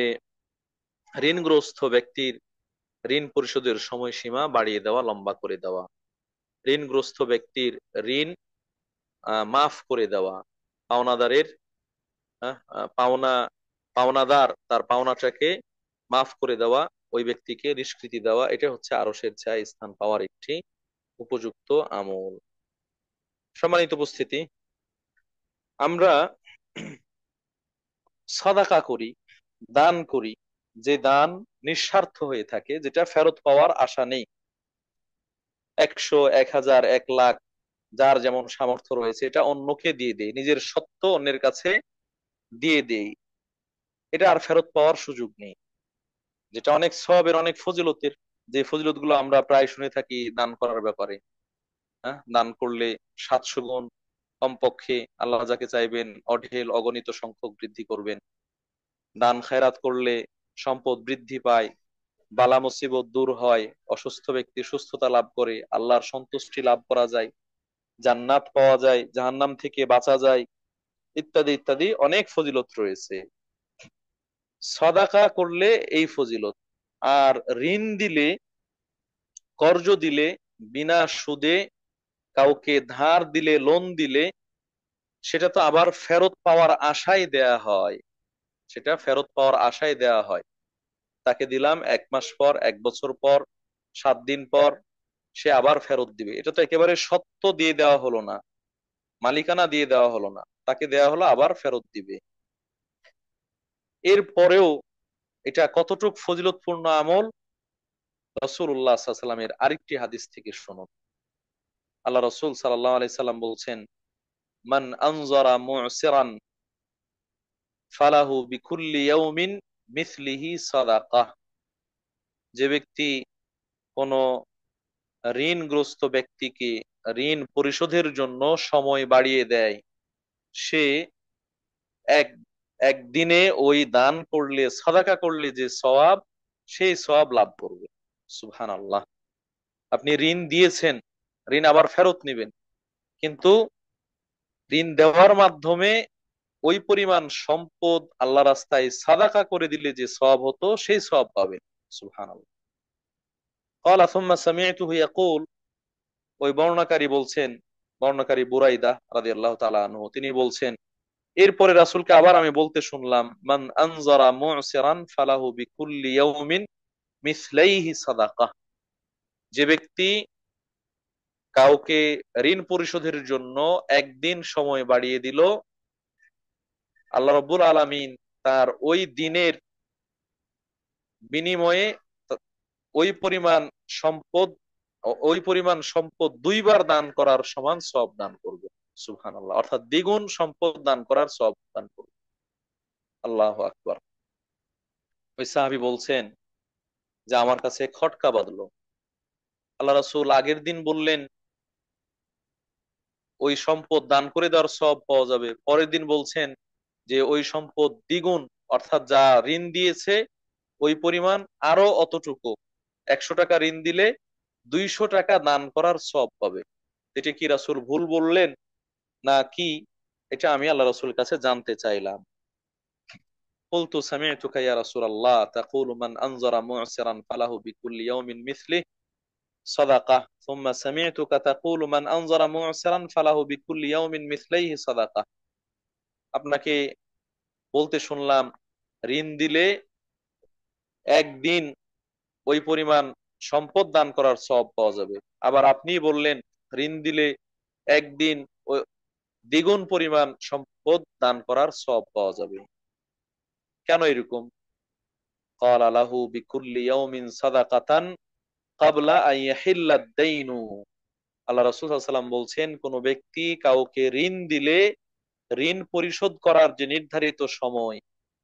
ঋণগ্রস্ত ব্যক্তির ঋণ পরিশোধের সময়সীমা বাড়িয়ে দেওয়া, লম্বা করে দেওয়া, ঋণগ্রস্ত ব্যক্তির ঋণ মাফ করে দেওয়া, পাওনাদারের পাওনা, পাওনাদার তার পাওনাটাকে মাফ করে দেওয়া, ওই ব্যক্তিকে নিষ্কৃতি দেওয়া, এটা হচ্ছে আরশের ছায়ায় স্থান পাওয়ার একটি উপযুক্ত আমল। সম্মানিত উপস্থিতি, আমরা সাদাকা করি, দান করি, যে দান নিঃস্বার্থ হয়ে থাকে, যেটা ফেরত পাওয়ার আশা নেই, 100, 1000, 1 লাখ, যার যেমন সামর্থ্য রয়েছে, এটা অন্যকে দিয়ে দেই, নিজের সত্য অন্যের কাছে দিয়ে দেই, এটা আর ফেরত পাওয়ার সুযোগ নেই, যেটা অনেক সওয়াবের, অনেক ফজিলতের, যে ফজিলত গুলো আমরা প্রায় শুনে থাকি দান করার ব্যাপারে। হ্যাঁ, দান করলে 700 গুণ কমপক্ষে আল্লাহ যাকে চাইবেন অঢেল অগণিত সংখ্যক বৃদ্ধি করবেন। দান খেরাত করলে সম্পদ বৃদ্ধি পায়, বালা মুসিবত দূর হয়, অসুস্থ ব্যক্তি সুস্থতা লাভ করে, আল্লাহর সন্তুষ্টি লাভ করা যায়, জান্নাত পাওয়া যায়, জাহান্নাম থেকে বাঁচা যায়, ইত্যাদি ইত্যাদি অনেক ফজিলত রয়েছে। সদাকা করলে এই ফজিলত, আর ঋণ দিলে, কর্জ দিলে, বিনা সুদে কাউকে ধার দিলে, লোন দিলে, সেটা তো আবার ফেরত পাওয়ার আশায় দেয়া হয়, সেটা ফেরত পাওয়ার আশায় দেয়া হয়। তাকে দিলাম 1 মাস পর, 1 বছর পর, 7 দিন পর সে আবার ফেরত দিবে, এটা তো একেবারে সত্য দিয়ে দেওয়া হলো না, মালিকানা দিয়ে দেওয়া হলো না, তাকে দেওয়া হলো আবার ফেরত দিবে। এর পরেও এটা কতটুক ফজিলতপূর্ণ আমল, রাসূলুল্লাহ সাল্লাল্লাহু আলাইহি সাল্লামের আরেকটি হাদিস থেকে শুনুন। আল্লাহ রাসূল সাল্লাল্লাহু আলাইহি সাল্লাম বলছেন, মান আনজারা মু'সিরান ফালাহু বিকুল্লি ইয়াউমিন মিসলিহি সাদাকাহ, যে ব্যক্তি কোন ঋণগ্রস্ত ব্যক্তিকে ঋণ পরিশোধের জন্য সময় বাড়িয়ে দেয়, সে এক একদিনে ওই দান করলে, সাদাকা করলে যে সওয়াব, সেই সওয়াব লাভ করবে। সুবহানাল্লাহ। আপনি ঋণ দিয়েছেন, ঋণ আবার ফেরত নেবেন, কিন্তু ঋণ দেওয়ার মাধ্যমে ওই পরিমাণ সম্পদ আল্লাহ রাস্তায় সাদাকা করে দিলে যে সওয়াব হতো সেই সওয়াব পাবেন। সুবহানাল্লাহ। ক্বালা সুম্মা সামি'তুহু ইয়াকুল, ওই বর্ণনাকারী বলছেন, বর্ণনাকারী বুরাইদা রাদিয়াল্লাহু তাআলা আনহু, তিনি বলছেন, এরপরে রাসূলকে আবার আমি বলতে শুনলাম, মান আনজারা মু'সিরান ফালাহু বিকুল্লি ইয়াউমিন মিসলাইহি সাদাকাহ। যে ব্যক্তি কাউকে ঋণ পরিশোধের জন্য একদিন সময় বাড়িয়ে দিল, আল্লাহ রাব্বুল আলামিন তার ওই দিনের বিনিময়ে ওই পরিমাণ সম্পদ, ওই পরিমাণ সম্পদ দুইবার দান করার সমান সওয়াব দান করবে। সুবহানাল্লাহ। অর্থাৎ দ্বিগুণ সম্পদ দান করার সওয়াব দান করবে। আল্লাহু আকবার। ওই সাহাবী বলছেন যে আমার কাছে খটকা বাঁধলো। আল্লাহ রাসূল আগের দিন বললেন ওই সম্পদ দান করে দেওয়ার সওয়াব পাওয়া যাবে, পরের দিন বলছেন যে ওই সম্পদ দ্বিগুণ, অর্থাৎ যা ঋণ দিয়েছে ওই পরিমাণ আরো অতটুকু, 100 টাকা ঋণ দিলে 200 টাকা দান করার সওয়াব পাবে। এটা কি রাসূল ভুল বললেন না কি? এটা আমি আল্লাহ রাসূলের কাছে জানতে চাইলাম। قلت سمعتك يا رسول الله تقول من أنظر معسرا فله بكل يوم مثله صدقة ثم سمعتك تقول من أنظر معسرا فله بكل يوم مثليه صدقة। আপনাকে বলতে শুনলাম ঋণ দিলে একদিন ওই পরিমাণ সম্পদ দান করার সওয়াব পাওয়া যাবে, আবার আপনি বললেন ঋণ দিলে একদিন ওই দ্বিগুণ পরিমাণ সম্পদ দান করার সওয়াব পাওয়া যাবে। কেন এরকম? قال له بكل يوم صدقة قبل أن يحل الدين। আল্লাহ রাসূল সাল্লাল্লাহু আলাইহি ওয়াসাল্লাম বলছেন, কোন ব্যক্তি কাউকে ঋণ দিলে ঋণ পরিশোধ করার যে নির্ধারিত সময়,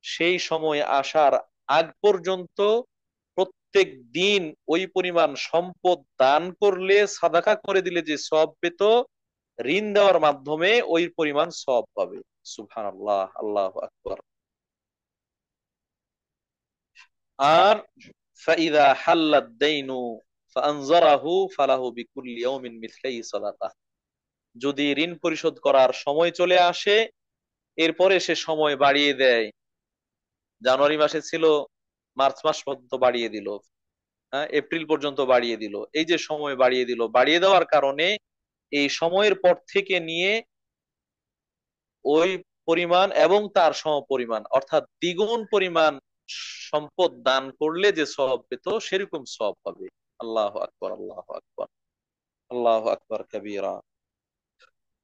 সেই সময় আসার আগ পর্যন্ত প্রত্যেক দিন ওই পরিমাণ সম্পদ দান করলে, সাদাকা করে দিলে যে সওয়াব পেত, ঋণ দেওয়ার মাধ্যমে ওই পরিমাণ সওয়াব পাবে। সুবহানাল্লাহ। আল্লাহু আকবার। আর ফাইদা হাল্লাদ দাইনু ফাআনজারাহু ফালাহু বিকুল্লি ইয়াউমিন মিসলাই সাদাকা। যদি ঋণ পরিশোধ করার সময় চলে আসে, এরপরে সে সময় বাড়িয়ে দেয়, জানুয়ারি মাসে ছিল মার্চ মাস পর্যন্ত বাড়িয়ে দিল, হ্যাঁ এপ্রিল পর্যন্ত বাড়িয়ে দিল, এই যে সময় বাড়িয়ে দিল, বাড়িয়ে দেওয়ার কারণে এই সময়ের পর থেকে নিয়ে ওই পরিমাণ এবং তার সমপরিমাণ, অর্থাৎ দ্বিগুণ পরিমাণ সম্পদ দান করলে যে সওয়াব পেত সেরকম সওয়াব পাবে। আল্লাহু আকবার, আল্লাহু আকবার, আল্লাহু আকবার কাবীরা।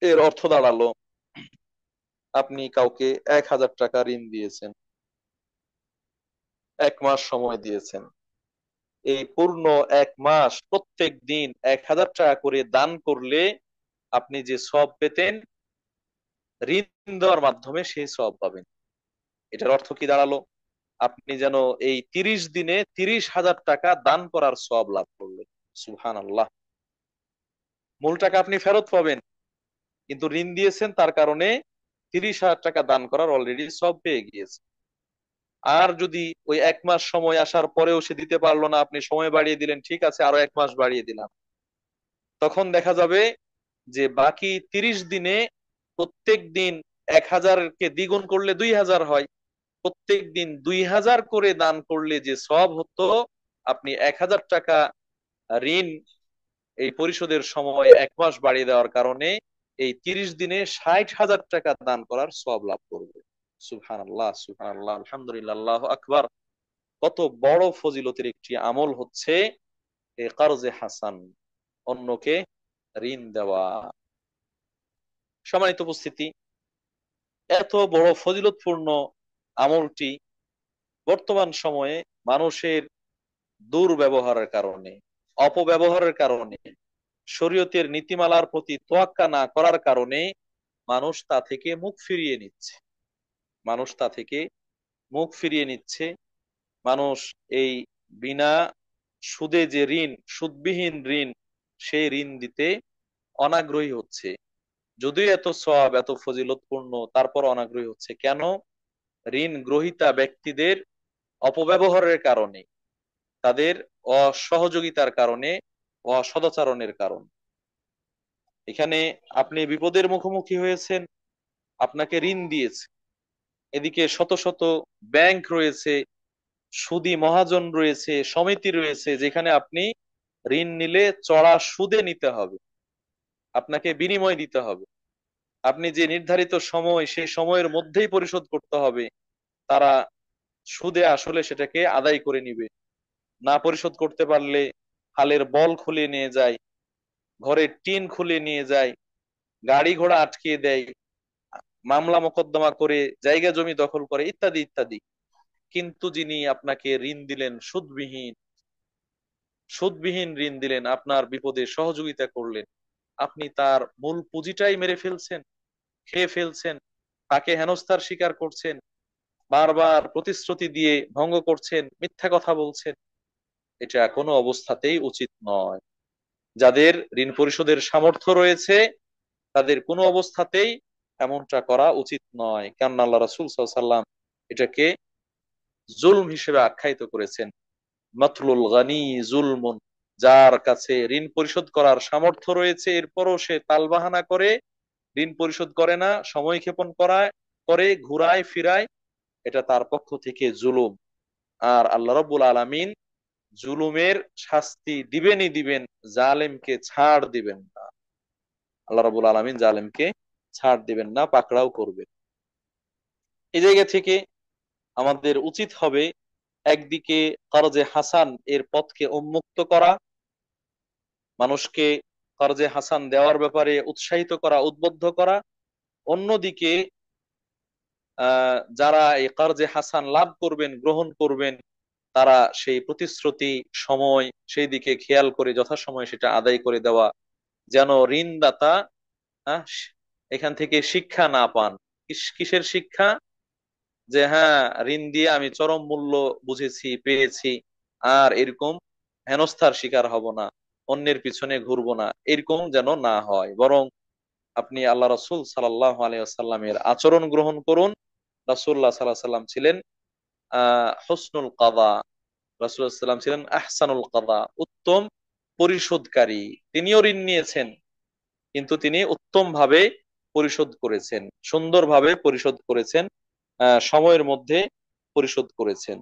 এর অর্থ দাঁড়ালো, আপনি কাউকে 1000 টাকা ঋণ দিয়েছেন, 1 মাস সময় দিয়েছেন, এই পূর্ণ 1 মাস প্রত্যেক দিন 1000 টাকা করে দান করলে আপনি যে সওয়াব পেতেন, ঋণ দেওয়ার মাধ্যমে সেই সওয়াব পাবেন। এটার অর্থ কি দাঁড়ালো? আপনি যেন এই 30 দিনে 30,000 টাকা দান করার সওয়াব লাভ করলেন। সুবহানাল্লাহ। মূল টাকা আপনি ফেরত পাবেন, কিন্তু ঋণ দিয়েছেন তার কারণে 30,000 টাকা দান করার অলরেডি সওয়াব পেয়ে গিয়েছে। আর যদি ওই 1 মাস সময় আসার পরেও সে দিতে পারলো না, আপনি সময় বাড়িয়ে দিলেন, ঠিক আছে আরো 1 মাস বাড়িয়ে দিলাম, তখন দেখা যাবে যে বাকি 30 দিনে প্রত্যেক দিন 1000-কে দ্বিগুণ করলে 2000 হয়, প্রত্যেক দিন 2000 করে দান করলে যে সওয়াব হতো, আপনি 1000 টাকা ঋণ এই পরিশোধের সময় 1 মাস বাড়িয়ে দেওয়ার কারণে এই 30 দিনে 60,000 টাকা দান করার সওয়াব লাভ করবে। সুবহানাল্লাহ, সুবহানাল্লাহ, আলহামদুলিল্লাহ, আল্লাহু আকবার। কত বড় ফজিলতের একটি আমল হচ্ছে এই কারজে হাসান, অন্যকে ঋণ দেওয়া। সম্মানিত উপস্থিতি, এত বড় ফজিলতপূর্ণ আমলটি বর্তমান সময়ে মানুষের দুর্ব্যবহারের কারণে, অপব্যবহারের কারণে, শরীয়তের নীতিমালার প্রতি তোয়াক্কা না করার কারণে মানুষ তা থেকে মুখ ফিরিয়ে নিচ্ছে, মানুষ তা থেকে মুখ ফিরিয়ে নিচ্ছে। মানুষ এই বিনা সুদে যে ঋণ, সুদবিহীন ঋণ, সেই ঋণ দিতে অনাগ্রহী হচ্ছে। যদিও এত সওয়াব, এত ফজিলতপূর্ণ, তারপর অনাগ্রহী হচ্ছে কেন? ঋণ গ্রহীতা ব্যক্তিদের অপব্যবহারের কারণে, তাদের অসহযোগিতার কারণে, অসদাচরণের কারণে। এখানে আপনি বিপদের মুখোমুখি হয়েছেন, আপনাকে ঋণ দিয়েছে, এদিকে শত শত ব্যাংক রয়েছে, সুদী মহাজন রয়েছে, সমিতি রয়েছে, যেখানে আপনি ঋণ নিলে চড়া সুদে নিতে হবে, আপনাকে বিনিময় দিতে হবে। আপনি যে নির্ধারিত সময়, সেই সময়ের মধ্যেই পরিশোধ করতে হবে, তারা সুদে আসলে সেটাকে আদায় করে নিবে। না পরিশোধ করতে পারলে খালের বল খুলে নিয়ে যায়, ঘরের টিন খুলে নিয়ে যায়, গাড়ি ঘোড়া আটকিয়ে দেয়, মামলা মোকদ্দমা করে জায়গা জমি দখল করে, ইত্যাদি ইত্যাদি। কিন্তু যিনি আপনাকে ঋণ দিলেন সুদবিহীন, সুদবিহীন ঋণ দিলেন, আপনার বিপদে সহযোগিতা করলেন, আপনি তার মূল পুঁজিটাই মেরে ফেলছেন, খেয়ে ফেলছেন, তাকে হেনস্থার শিকার করছেন, বারবার প্রতিশ্রুতি দিয়ে ভঙ্গ করছেন, মিথ্যা কথা বলছেন। এটা কোনো অবস্থাতেই উচিত নয়। যাদের ঋণ পরিশোধের সামর্থ্য রয়েছে, তাদের কোনো অবস্থাতেই এমনটা করা উচিত নয়, কারণ আল্লাহ রাসূল সাল্লাল্লাহু আলাইহি ওয়াসাল্লাম এটাকে জুলম হিসেবে আখ্যায়িত করেছেন। মাতলুল গানি জুলমুন, যার কাছে ঋণ পরিশোধ করার সামর্থ্য রয়েছে এরপরও সে তালবাহানা করে ঋণ পরিশোধ করে না, সময় ক্ষেপণ করে ঘুরায় ফিরায়, এটা তার পক্ষ থেকে জুলুম। আর আল্লাহ রাব্বুল আলামিন জুলুমের শাস্তি দিবেনই দিবেন, জালেমকে ছাড় দিবেন না। আল্লাহ রাব্বুল আলামিন জালেমকে ছাড় দিবেন না, পাকড়াও করবেন। এই জায়গা থেকে আমাদের উচিত হবে একদিকে কর্জে হাসান এর পথকে উন্মুক্ত করা, মানুষকে কর্জে হাসান দেওয়ার ব্যাপারে উৎসাহিত করা, উদ্বুদ্ধ করা। অন্যদিকে যারা এই কর্জে হাসান লাভ করবেন, গ্রহণ করবেন, তারা সেই প্রতিশ্রুতি সময় সেই দিকে খেয়াল করে যথাসময়ে সেটা আদায় করে দেওয়া, যেন ঋণদাতা আহ, এখান থেকে শিক্ষা না পান। কিসের শিক্ষা? যে হ্যাঁ, ঋণ দিয়ে আমি চরম মূল্য বুঝেছি, পেয়েছি, আর এরকম হেনস্থার শিকার হব না, অন্যের পিছনে ঘুরবো না, এরকম যেন না হয়। বরং আপনি আল্লাহ রাসূল সাল্লাল্লাহু আলাইহি ওয়াসাল্লামের আচরণ গ্রহণ করুন। রাসূলুল্লাহ সাল্লাল্লাহু আলাইহি ওয়াসাল্লাম ছিলেন হুসনুল কাদা, রাসূলুল্লাহ সাল্লাম ছিলেন আহসানুল কাদা, উত্তম পরিশোধকারী। তিনিও ঋণ নিয়েছেন, কিন্তু তিনি উত্তম ভাবে পরিশোধ করেছেন, সুন্দরভাবে পরিশোধ করেছেন, সময়ের মধ্যে পরিশোধ করেছেন।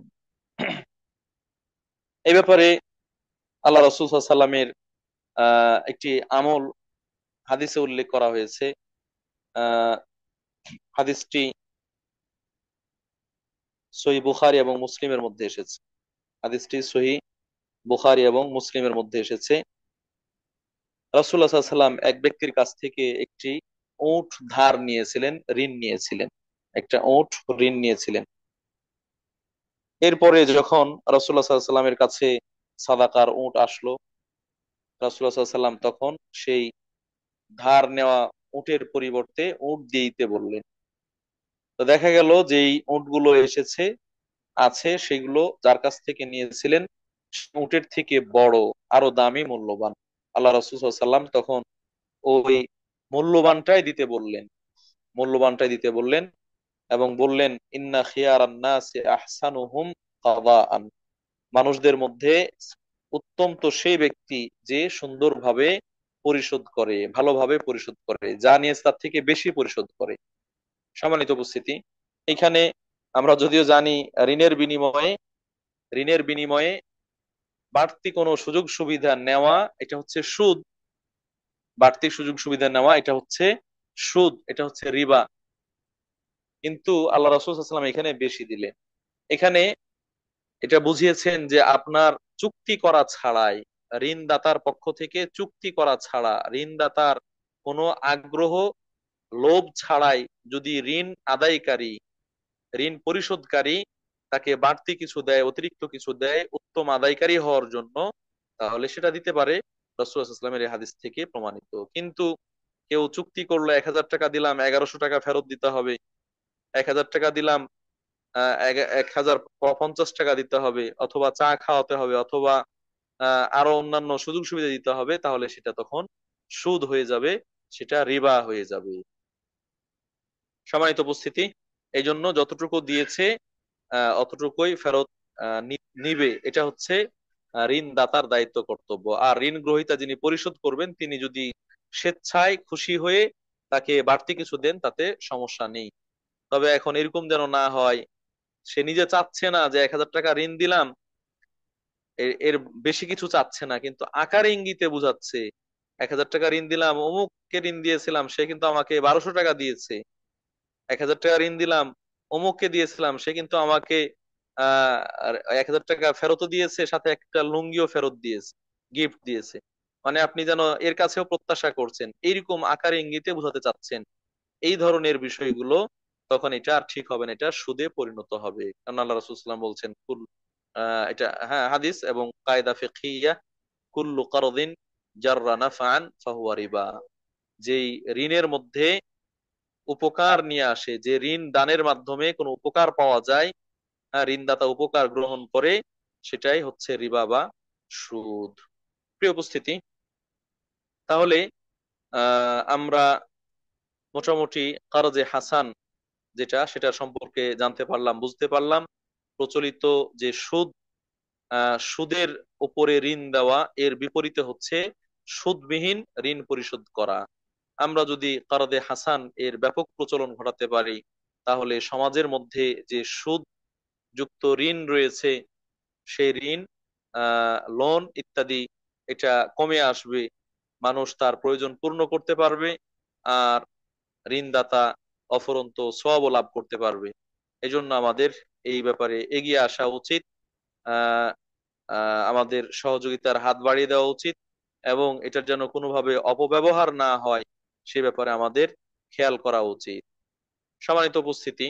এই ব্যাপারে আল্লাহ রাসূল সাল্লাল্লাহু আলাইহি সাল্লামের একটি আমল হাদিসে উল্লেখ করা হয়েছে। আহ হাদিসটি সহিহ বুখারী এবং মুসলিমের মধ্যে এসেছে। হাদিসটি সহিহ বুখারী এবং মুসলিমের মধ্যে এসেছে। রাসূলুল্লাহ সাল্লাল্লাহু আলাইহি সাল্লাম এক ব্যক্তির কাছ থেকে একটি উট ধার নিয়েছিলেন, ঋণ নিয়েছিলেন, একটা উট ঋণ নিয়েছিলেন। এরপরে যখন রাসূলুল্লাহ সাল্লাল্লাহু আলাইহি সাল্লামের কাছে সাদাকার উট আসলো, রাসূলুল্লাহ সাল্লাল্লাহু আলাইহি সাল্লাম তখন সেই ধার নেওয়া উটের পরিবর্তে উট দিয়ে দিতে বললেন। তো দেখা গেল যে এই উটগুলো এসেছে, আছে, সেগুলো যার কাছ থেকে নিয়েছিলেন উটের থেকে বড়, আরো দামি, মূল্যবান। আল্লাহ রাসূল সাল্লাল্লাহু আলাইহি সাল্লাম তখন ওই মূল্যবানটাই দিতে বললেন, মূল্যবানটাই দিতে বললেন, এবং বললেন ইন্না খিয়ারান নাসি আহসানুহুম কাদাআন, মানুষদের মধ্যে উত্তম তো সেই ব্যক্তি যে সুন্দরভাবে পরিশোধ করে, ভালোভাবে পরিশোধ করে, যা নিয়েছে তার থেকে বেশি পরিশোধ করে। সম্মানিত উপস্থিতি, এখানে আমরা যদিও জানি ঋণের বিনিময়ে বাড়তি কোনো সুযোগ সুবিধা নেওয়া এটা হচ্ছে সুদ, বাড়তি সুযোগ সুবিধা নেওয়া এটা হচ্ছে সুদ, এটা হচ্ছে রিবা। কিন্তু আল্লাহ রাসূল সাল্লাল্লাহু আলাইহি ওয়াসাল্লাম এখানে বেশি দিলেন। এখানে এটা বুঝিয়েছেন যে আপনার চুক্তি করা ছাড়াই, ঋণদাতার পক্ষ থেকে চুক্তি করা ছাড়া, ঋণদাতার কোনো আগ্রহ, লোভ ছাড়াই যদি ঋণ আদায়কারী, ঋণ পরিশোধকারী তাকে বাড়তি কিছু দেয়, অতিরিক্ত কিছু দেয় উত্তম আদায়কারী হওয়ার জন্য, তাহলে সেটা দিতে পারে। রাসূলুল্লাহ সাল্লাল্লাহু আলাইহি ওয়াসাল্লামের এই হাদিস থেকে প্রমাণিত। কিন্তু কেউ চুক্তি করলো 1,000 টাকা দিলাম, 1,100 টাকা ফেরত দিতে হবে, 1,000 টাকা দিলাম, 1,050 টাকা দিতে হবে, অথবা চা খাওয়াতে হবে, অথবা আরো অন্যান্য সুযোগ সুবিধা দিতে হবে, তাহলে সেটা তখন সুদ হয়ে যাবে, সেটা রিবা হয়ে যাবে। সম্মানিত উপস্থিতি, এই জন্য যতটুকু দিয়েছে অতটুকুই ফেরত নিবে, এটা হচ্ছে ঋণদাতার দায়িত্ব, কর্তব্য। আর ঋণ গ্রহীতা যিনি পরিশোধ করবেন, তিনি যদি স্বেচ্ছায় খুশি হয়ে তাকে বাড়তি কিছু দেন, তাতে সমস্যা নেই। তবে এখন এরকম যেন না হয়, সে নিজে চাচ্ছে না যে 1,000 টাকা ঋণ দিলাম, এর এর বেশি কিছু চাচ্ছে না, কিন্তু আকার ইঙ্গিতে বুঝাচ্ছে 1,000 টাকা ঋণ দিলাম, অমুককে ঋণ দিয়েছিলাম সে কিন্তু আমাকে 1,200 টাকা দিয়েছে। 1,000 টাকা ঋণ দিলাম, অমুককে দিয়েছিলাম সে কিন্তু আমাকে 1,000 টাকা ফেরতও দিয়েছে, সাথে একটা লুঙ্গিও ফেরত দিয়েছে, গিফট দিয়েছে। মানে আপনি যেন এর কাছেও প্রত্যাশা করছেন, এইরকম আকারে ইঙ্গিতে বোঝাতে চাচ্ছেন, এই ধরনের বিষয়গুলো, তখন এটা আর ঠিক হবে না, এটা সুদে পরিণত হবে। কারণ আল্লাহ রাসূল সাল্লাল্লাহু আলাইহি ওয়াসাল্লাম বলছেন এটা হ্যাঁ হাদিস এবং কায়দা ফিকহিয়া, কুল্লু কারদিন জাররা নাফআন ফাহুয়া রিবা। যেই ঋণের মধ্যে উপকার নিয়ে আসে, যে ঋণ দানের মাধ্যমে কোনো উপকার পাওয়া যায়, ঋণদাতা উপকার গ্রহণ করে, সেটাই হচ্ছে রিবা বা সুদ। প্রিয় উপস্থিতি, তাহলে আমরা মোটামুটি কারজে হাসান যেটা, সেটা সম্পর্কে জানতে পারলাম, বুঝতে পারলাম। প্রচলিত যে সুদ, সুদের উপরে ঋণ দেওয়া, এর বিপরীতে হচ্ছে সুদবিহীন ঋণ পরিশোধ করা। আমরা যদি কারদে হাসান এর ব্যাপক প্রচলন ঘটাতে পারি, তাহলে সমাজের মধ্যে যে সুদ যুক্ত ঋণ রয়েছে, সেই ঋণ, লোন ইত্যাদি, এটা কমে আসবে, মানুষ তার প্রয়োজন পূর্ণ করতে পারবে, আর ঋণদাতা অফুরন্ত সওয়াব লাভ করতে পারবে। এজন্য আমাদের এই ব্যাপারে এগিয়ে আসা উচিত, আহ আমাদের সহযোগিতার হাত বাড়িয়ে দেওয়া উচিত, এবং এটার যেন কোনোভাবে অপব্যবহার না হয় সে ব্যাপারে আমাদের খেয়াল করা উচিত। সম্মানিত উপস্থিতি,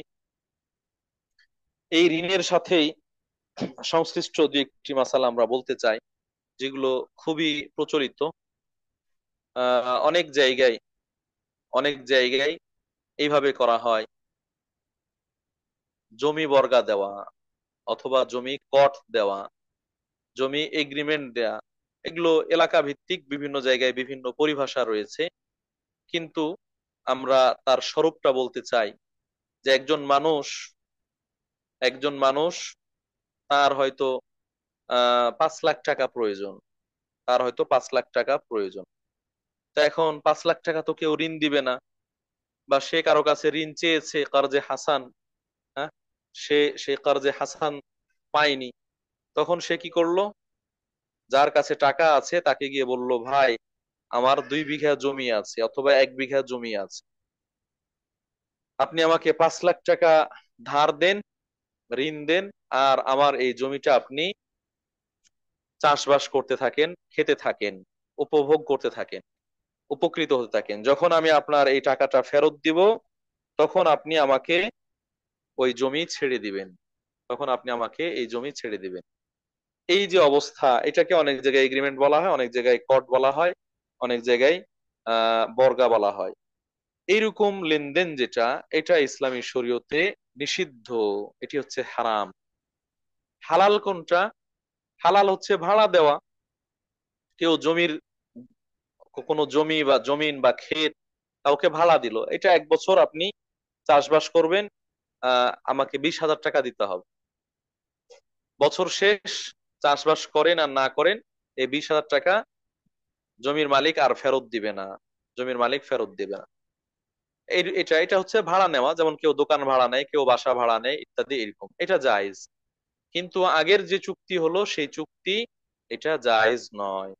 এই ঋণের সাথেই সংশ্লিষ্ট দু একটি মাসালা আমরা বলতে চাই, যেগুলো খুবই প্রচলিত। অনেক জায়গায়, অনেক জায়গায় এইভাবে করা হয়, জমি বর্গা দেওয়া অথবা জমি কট দেওয়া, জমি এগ্রিমেন্ট দেয়া, এগুলো এলাকা ভিত্তিক বিভিন্ন জায়গায় বিভিন্ন পরিভাষা রয়েছে। কিন্তু আমরা তার স্বরূপটা বলতে চাই, যে একজন মানুষ তার হয়তো 5 লাখ টাকা প্রয়োজন, তার হয়তো 5 লাখ টাকা প্রয়োজন। তা এখন 5 লাখ টাকা তো কেউ ঋণ দিবে না, বা সে কারো কাছে ঋণ চেয়েছে কার্জে হাসান, হ্যাঁ, সে সে কার্জে হাসান পায়নি। তখন সে কি করলো, যার কাছে টাকা আছে তাকে গিয়ে বলল, ভাই আমার 2 বিঘা জমি আছে অথবা 1 বিঘা জমি আছে, আপনি আমাকে 5 লাখ টাকা ধার দেন, ঋণ দেন, আর আমার এই জমিটা আপনি চাষবাস করতে থাকেন, খেতে থাকেন, উপভোগ করতে থাকেন, উপকৃত হতে থাকেন। যখন আমি আপনার এই টাকাটা ফেরত দিব, তখন আপনি আমাকে ওই জমি ছেড়ে দিবেন, তখন আপনি আমাকে এই জমি ছেড়ে দিবেন। এই যে অবস্থা, এটাকে অনেক জায়গায় এগ্রিমেন্ট বলা হয়, অনেক জায়গায় কট বলা হয়, অনেক জায়গায় বর্গা বলা হয়। এইরকম লেনদেন যেটা, এটা ইসলামী শরীয়তে নিষিদ্ধ, এটি হচ্ছে হারাম। হালাল কোনটা? হালাল হচ্ছে ভাড়া দেওয়া। কেউ কোনো জমি বা জমিন বা ক্ষেত কাউকে ভাড়া দিল, এটা 1 বছর আপনি চাষবাস করবেন, আমাকে 20,000 টাকা দিতে হবে। বছর শেষ, চাষবাস করেন আর না করেন, এই 20,000 টাকা জমির মালিক আর ফেরত দিবে না, জমির মালিক ফেরত দিবে না। এটা এটা হচ্ছে ভাড়া নেওয়া, যেমন কেউ দোকান ভাড়া নেয়, কেউ বাসা ভাড়া নেয় ইত্যাদি, এরকম এটা জায়েজ। কিন্তু আগের যে চুক্তি হলো সেই চুক্তি, এটা জায়েজ নয়।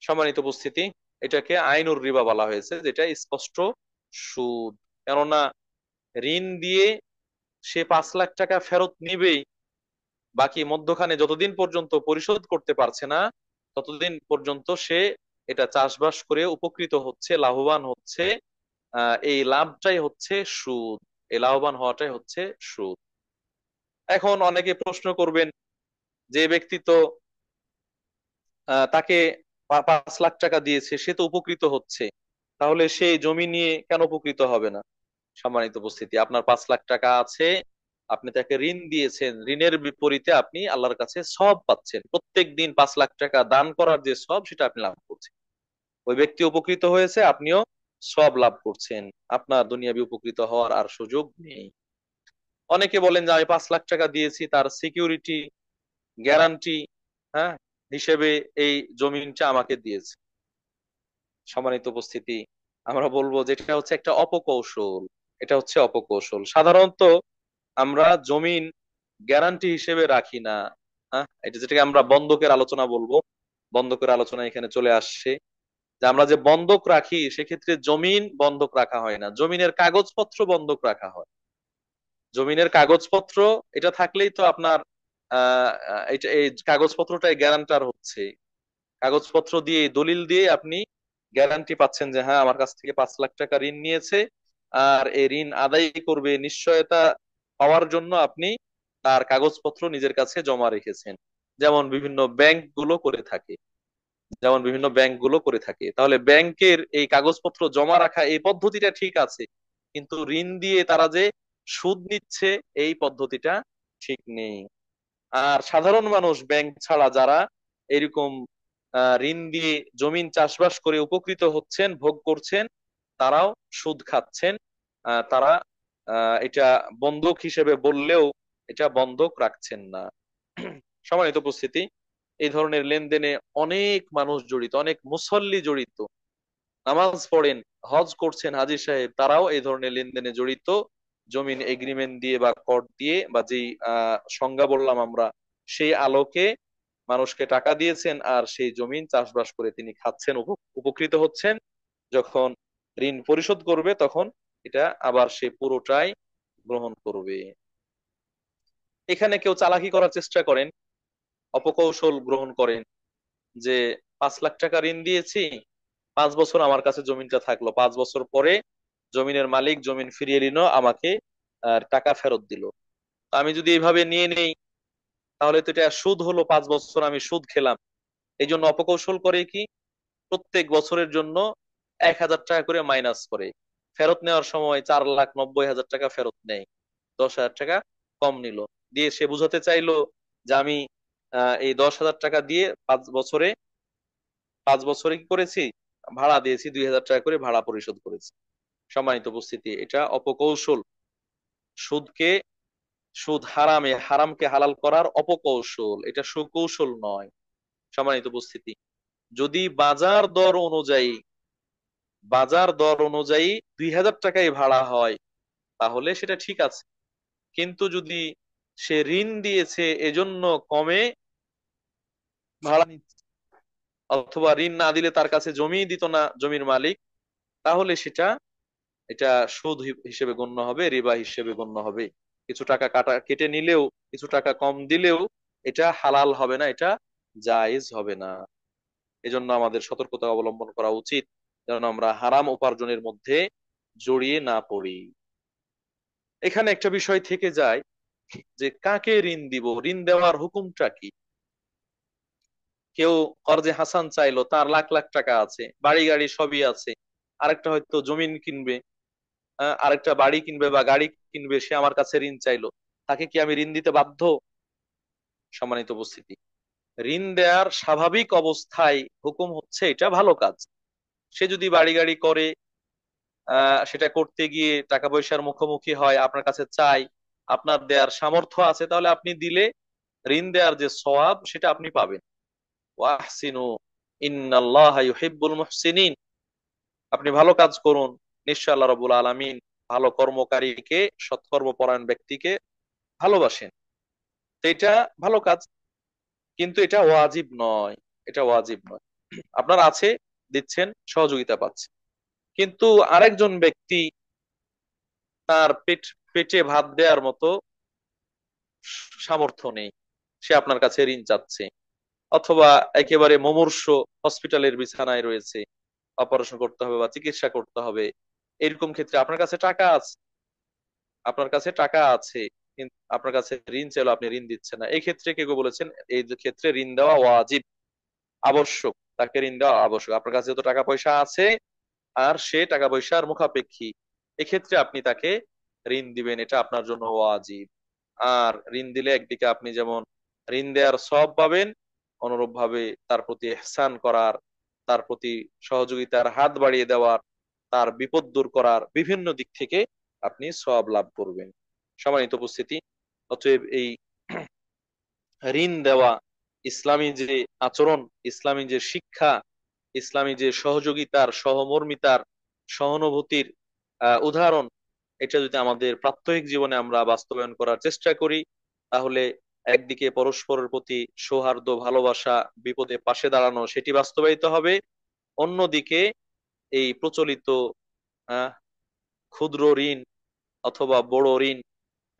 সম্মানিত উপস্থিতি, এটাকে আইনুর রিবা বলা হয়েছে, যেটা স্পষ্ট সুদ। কেননা ঋণ দিয়ে সে 5 লাখ টাকা ফেরত নিবেই, বাকি মধ্যখানে যতদিন পর্যন্ত পরিশোধ করতে পারছে না, ততদিন পর্যন্ত সে এটা চাষবাস করে উপকৃত হচ্ছে, লাভবান হচ্ছে। এই লাভটাই হচ্ছে সুদ, এই লাভবান হওয়াটাই হচ্ছে সুদ। এখন অনেকে প্রশ্ন করবেন, যে ব্যক্তি তো তাকে 5 লাখ টাকা দিয়েছে, সে তো উপকৃত হচ্ছে, তাহলে সে জমি নিয়ে কেন উপকৃত হবে না? সম্মানিত উপস্থিতি, আপনার 5 লাখ টাকা আছে, আপনি তাকে ঋণ দিয়েছেন, ঋণের বিপরীতে আপনি আল্লাহর কাছে সওয়াব পাচ্ছেন, প্রত্যেক দিন 5 লাখ টাকা দান করার যে সওয়াব, সেটা আপনি লাভ করছেন। ওই ব্যক্তি উপকৃত হয়েছে, আপনিও সওয়াব লাভ করছেন, আপনার দুনিয়াবি উপকৃত হওয়ার আর সুযোগ নেই। অনেকে বলেন যে আমি 5 লাখ টাকা দিয়েছি, তার সিকিউরিটি, গ্যারান্টি, হ্যাঁ, হিসেবে এই জমিনটা আমাকে দিয়েছে। সম্মানিত উপস্থিতি, আমরা বলবো যে এটা হচ্ছে একটা অপকৌশল। এটা হচ্ছে অপকৌশল। সাধারণত আমরা জমিন গ্যারান্টি হিসেবে রাখি না। হ্যাঁ, এটা যেটাকে আমরা বন্ধকের আলোচনা বলবো, বন্ধকের আলোচনা এখানে চলে আসছে। যে আমরা যে বন্ধক রাখি সেক্ষেত্রে জমিন বন্ধক রাখা হয় না, জমিনের কাগজপত্র বন্ধক রাখা হয়। জমিনের কাগজপত্র এটা থাকলেই তো আপনার এটা এই কাগজপত্রটাই গ্যারান্টার হচ্ছে। কাগজপত্র দিয়ে দলিল দিয়ে আপনি গ্যারান্টি পাচ্ছেন যে হ্যাঁ আমার কাছ থেকে 5 লাখ টাকা ঋণ নিয়েছে, আর এই ঋণ আদায় করবে নিশ্চয়তা পাওয়ার জন্য আপনি তার কাগজপত্র নিজের কাছে জমা রেখেছেন। যেমন বিভিন্ন ব্যাংক গুলো করে থাকে, তাহলে ব্যাংকের এই কাগজপত্র জমা রাখা এই পদ্ধতিটা ঠিক আছে, কিন্তু ঋণ দিয়ে তারা যে সুদ নিচ্ছে এই পদ্ধতিটা ঠিক নেই। আর সাধারণ মানুষ ব্যাংক ছাড়া যারা এরকম ঋণ দিয়ে জমিন চাষবাস করে উপকৃত হচ্ছেন, ভোগ করছেন, তারাও সুদ খাচ্ছেন। তারা এটা বন্ধক হিসেবে বললেও এটা বন্ধক রাখছেন না। সম্মানিত উপস্থিতি, এই ধরনের লেনদেনে অনেক মানুষ জড়িত, অনেক মুসল্লি জড়িত, নামাজ পড়েন, হজ করছেন হাজী সাহেব, তারাও এই ধরনের লেনদেনে জড়িত। জমিন এগ্রিমেন্ট দিয়ে বা কর দিয়ে বা যেই সংজ্ঞা বললাম আমরা, সেই আলোকে মানুষকে টাকা দিয়েছেন আর সেই জমিন চাষবাস করে তিনি খাচ্ছেন, উপকৃত হচ্ছেন। যখন ঋণ পরিশোধ করবে তখন এটা আবার সে পুরোটাই গ্রহণ করবে। এখানে কেউ চালাকি করার চেষ্টা করেন, অপকৌশল গ্রহণ করেন, যে 5 লাখ টাকা ঋণ দিয়েছি, 5 বছর আমার কাছে জমিনটা থাকলো, 5 বছর পরে জমিনের মালিক জমিন ফিরিয়ে নিল, আমাকে টাকা ফেরত দিল। আমি যদি এইভাবে নিয়ে নেই তাহলে তো এটা সুদ হলো, 5 বছর আমি সুদ খেলাম। এই জন্য অপকৌশল করে কি, প্রত্যেক বছরের জন্য 1,000 টাকা করে মাইনাস করে, ফেরত নেওয়ার সময় 4,90,000 টাকা ফেরত নেয়, 10,000 টাকা কম নিল। দিয়ে সে বুঝাতে চাইলো যে আমি এই 10,000 টাকা দিয়ে 5 বছরে, 5 বছরে কি করেছি, ভাড়া দিয়েছি, 2,000 টাকা করে ভাড়া পরিশোধ করেছি। সম্মানিত উপস্থিতি, এটা অপকৌশল। সুদকে, সুদ হারামে, হারামকে হালাল করার অপকৌশল, এটা সুকৌশল নয়। সম্মানিত উপস্থিতি, যদি বাজার দর অনুযায়ী 2,000 টাকাই ভাড়া হয় তাহলে সেটা ঠিক আছে। কিন্তু যদি সে ঋণ দিয়েছে এজন্য কমে ভাড়া নিচ্ছে, অথবা ঋণ না দিলে তার কাছে জমি দিত না জমির মালিক, তাহলে সেটা, এটা সুদ হিসেবে গণ্য হবে, রিবা হিসেবে গণ্য হবে। কিছু টাকা কেটে নিলেও, কিছু টাকা কম দিলেও এটা হালাল হবে না, এটা জায়েজ হবে না। এজন্য আমাদের সতর্কতা অবলম্বন করা উচিত যেন আমরা হারাম উপার্জনের মধ্যে জড়িয়ে না পড়ি। এখানে একটা বিষয় থেকে যায় যে কাকে ঋণ দিব, ঋণ দেওয়ার হুকুমটা কি। কেউ কর্জে হাসান চাইলো, তার লাখ লাখ টাকা আছে, বাড়ি গাড়ি সবই আছে, আরেকটা হয়তো জমিন কিনবে, আরেকটা বাড়ি কিনবে বা গাড়ি কিনবে, সে আমার কাছে ঋণ চাইলো, তাকে কি আমি ঋণ দিতে বাধ্য? সম্মানিত উপস্থিতি, ঋণ দেওয়ার স্বাভাবিক অবস্থায় হুকুম হচ্ছে এটা ভালো কাজ। সে যদি বাড়ি গাড়ি করে, সেটা করতে গিয়ে টাকা পয়সার মুখোমুখি হয়, আপনার কাছে চাই, আপনার দেওয়ার সামর্থ্য আছে, তাহলে আপনি দিলে ঋণ দেওয়ার যে সওয়াব সেটা আপনি পাবেন। ওয়াহসিনু ইন্নাল্লাহা ইউহিব্বুল মুহসিনিন, আপনি ভালো কাজ করুন, নিশ্চয় আল্লাহ রাব্বুল আলামিন ভালো কর্মকারীকে, সৎকর্মপরায়ণ ব্যক্তিকে ভালোবাসেন। তো এটা ভালো কাজ, কিন্তু এটা ওয়াজিব নয়, এটা ওয়াজিব নয়। আপনার আছে, দিচ্ছেন, সহযোগিতা পাচ্ছেন, কিন্তু আরেকজন ব্যক্তি তার পেটে ভাত দেওয়ার মতো সামর্থ্য নেই, সে আপনার কাছে ঋণ চাচ্ছে, অথবা একেবারে মুমূর্ষু, হসপিটালের বিছানায় রয়েছে, অপারেশন করতে হবে বা চিকিৎসা করতে হবে, এরকম ক্ষেত্রে আপনার কাছে টাকা আছে কিন্তু আপনার কাছে ঋণ চাইলো, আপনি ঋণ দিচ্ছেন না, এই ক্ষেত্রে কেউ কেউ বলেছেন এই যে ক্ষেত্রে ঋণ দেওয়া ওয়াজিব, আবশ্যক, তাকে ঋণ দেওয়া আবশ্যক। আপনার কাছে যত টাকা পয়সা আছে আর সে টাকা পয়সার মুখাপেক্ষী, এক্ষেত্রে আপনি তাকে ঋণ দিবেন, এটা আপনার জন্য ওয়াজিব। আর ঋণ দিলে একদিকে আপনি যেমন ঋণ দেওয়ার সওয়াব পাবেন, অনুরূপ ভাবে তার প্রতি ইহসান করার, তার প্রতি সহযোগিতার হাত বাড়িয়ে দেওয়ার, তার বিপদ দূর করার বিভিন্ন দিক থেকে আপনি সওয়াব লাভ করবেন। সম্মানিত উপস্থিতি, অতএব এই ঋণ দেওয়া ইসলামী যে আচরণ, ইসলামী যে শিক্ষা, ইসলামী যে সহযোগিতার, সহমর্মিতার, সহানুভূতির উদাহরণ, এটা যদি আমাদের প্রাত্যহিক জীবনে আমরা বাস্তবায়ন করার চেষ্টা করি, তাহলে একদিকে পরস্পরের প্রতি সৌহার্দ্য, ভালোবাসা, বিপদে পাশে দাঁড়ানো, সেটি বাস্তবায়িত হবে। অন্যদিকে এই প্রচলিত আহ ক্ষুদ্র ঋণ অথবা বড় ঋণ,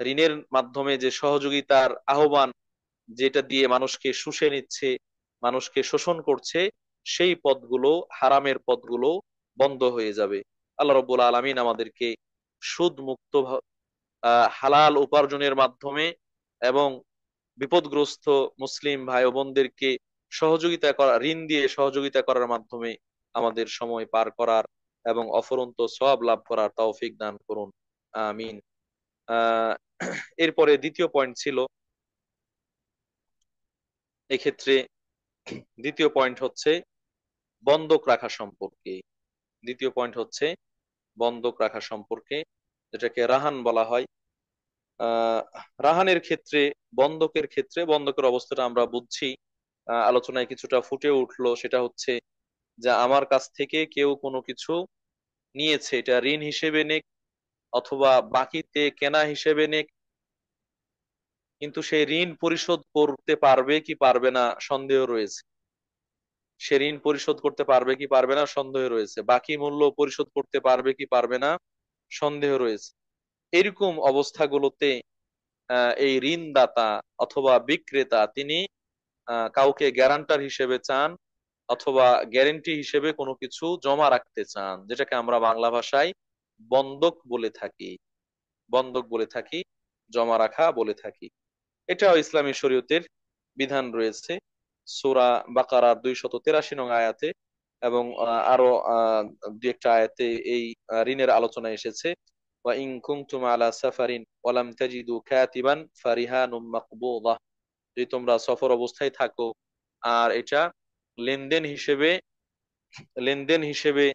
ঋণের মাধ্যমে যে সহযোগিতার আহ্বান, যেটা দিয়ে মানুষকে শুষে নিচ্ছে, মানুষকে শোষণ করছে, সেই পথগুলো, হারামের পথগুলো বন্ধ হয়ে যাবে। আল্লাহ রব্বুল আলামিন আমাদেরকে সুদ মুক্ত হালাল উপার্জনের মাধ্যমে এবং বিপদগ্রস্ত মুসলিম ভাই ও বোনদেরকে সহযোগিতা করা, ঋণ দিয়ে সহযোগিতা করার মাধ্যমে আমাদের সময় পার করার এবং অফুরন্ত সওয়াব লাভ করার তৌফিক দান করুন। আমিন। আহ এরপরে দ্বিতীয় পয়েন্ট ছিল, এক্ষেত্রে দ্বিতীয় পয়েন্ট হচ্ছে বন্ধক রাখা সম্পর্কে। দ্বিতীয় পয়েন্ট হচ্ছে বন্ধক রাখা সম্পর্কে, যেটাকে রাহান বলা হয়। আহ রাহানের ক্ষেত্রে, বন্ধকের ক্ষেত্রে, বন্ধকের অবস্থাটা আমরা বুঝছি, আলোচনায় কিছুটা ফুটে উঠলো। সেটা হচ্ছে যে আমার কাছ থেকে কেউ কোনো কিছু নিয়েছে, এটা ঋণ হিসেবে নেক অথবা বাকিতে কেনা হিসেবে নেক, কিন্তু সে ঋণ পরিশোধ করতে পারবে কি পারবে না সন্দেহ রয়েছে। সে ঋণ পরিশোধ করতে পারবে কি পারবে না সন্দেহ রয়েছে। বাকি মূল্য পরিশোধ করতে পারবে কি পারবে না সন্দেহ রয়েছে। এরকম অবস্থাগুলোতে এই ঋণদাতা অথবা বিক্রেতা তিনি কাউকে গ্যারান্টার হিসেবে চান অথবা গ্যারেন্টি হিসেবে কোনো কিছু জমা রাখতে চান, যেটাকে আমরা বাংলা ভাষায় বন্ধক বলে থাকি। বন্ধক বলে থাকি, জমা রাখা বলে থাকি। এটাও ইসলামী শরীয়তের বিধান রয়েছে সূরা বাকারার 283 নং আয়াতে, এবং আরো দু একটা আয়াতে এই ঋণের আলোচনা এসেছে। ওয়া ইন কুনতুম আলা সাফারিন ওয়া লাম তাজিদু কাতিবান ফারিহানুম মাকবুদা, যদি তোমরা সফর অবস্থায় থাকো আর এটা লেনদেন হিসেবে লেনদেন হিসেবে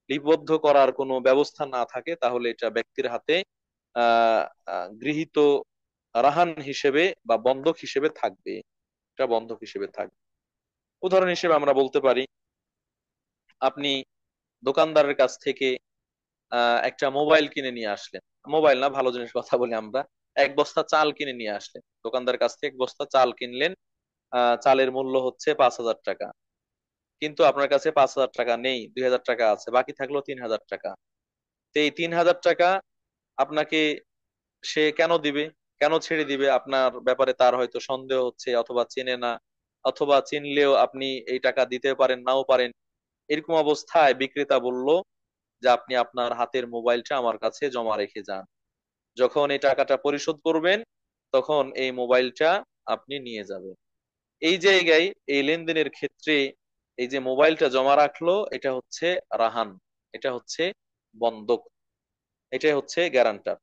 লিপিবদ্ধ করার কোনো ব্যবস্থা না থাকে, তাহলে এটা ব্যক্তির হাতে আহ গৃহীত রাহান হিসেবে বা বন্ধক হিসেবে থাকবে। এটা বন্ধক হিসেবে থাকবে। উদাহরণ হিসেবে আমরা বলতে পারি, আপনি দোকানদারের কাছ থেকে একটা মোবাইল কিনে নিয়ে আসলেন। মোবাইল না, ভালো জিনিস কথা বলি আমরা, এক বস্তা চাল কিনে নিয়ে আসলেন। দোকানদারের কাছ থেকে এক বস্তা চাল কিনলেন, চালের মূল্য হচ্ছে 5,000 টাকা। কিন্তু আপনার কাছে 5,000 টাকা নেই, 2,000 টাকা আছে, বাকি থাকলো 3,000 টাকা। তো এই 3,000 টাকা আপনাকে সে কেন দিবে, কেন ছেড়ে দিবে? আপনার ব্যাপারে তার হয়তো সন্দেহ হচ্ছে, অথবা চেনে না, অথবা চিনলেও আপনি এই টাকা দিতে পারেন নাও পারেন। এরকম অবস্থায় বিক্রেতা বলল যে আপনি আপনার হাতের মোবাইলটা আমার কাছে জমা রেখে যান, যখন এই টাকাটা পরিশোধ করবেন তখন এই মোবাইলটা আপনি নিয়ে যাবেন। এই জায়গায় এই লেনদেনের ক্ষেত্রে এই যে মোবাইলটা জমা রাখলো, এটা হচ্ছে রাহান, এটা হচ্ছে বন্ধক, এটাই হচ্ছে গ্যারান্টার।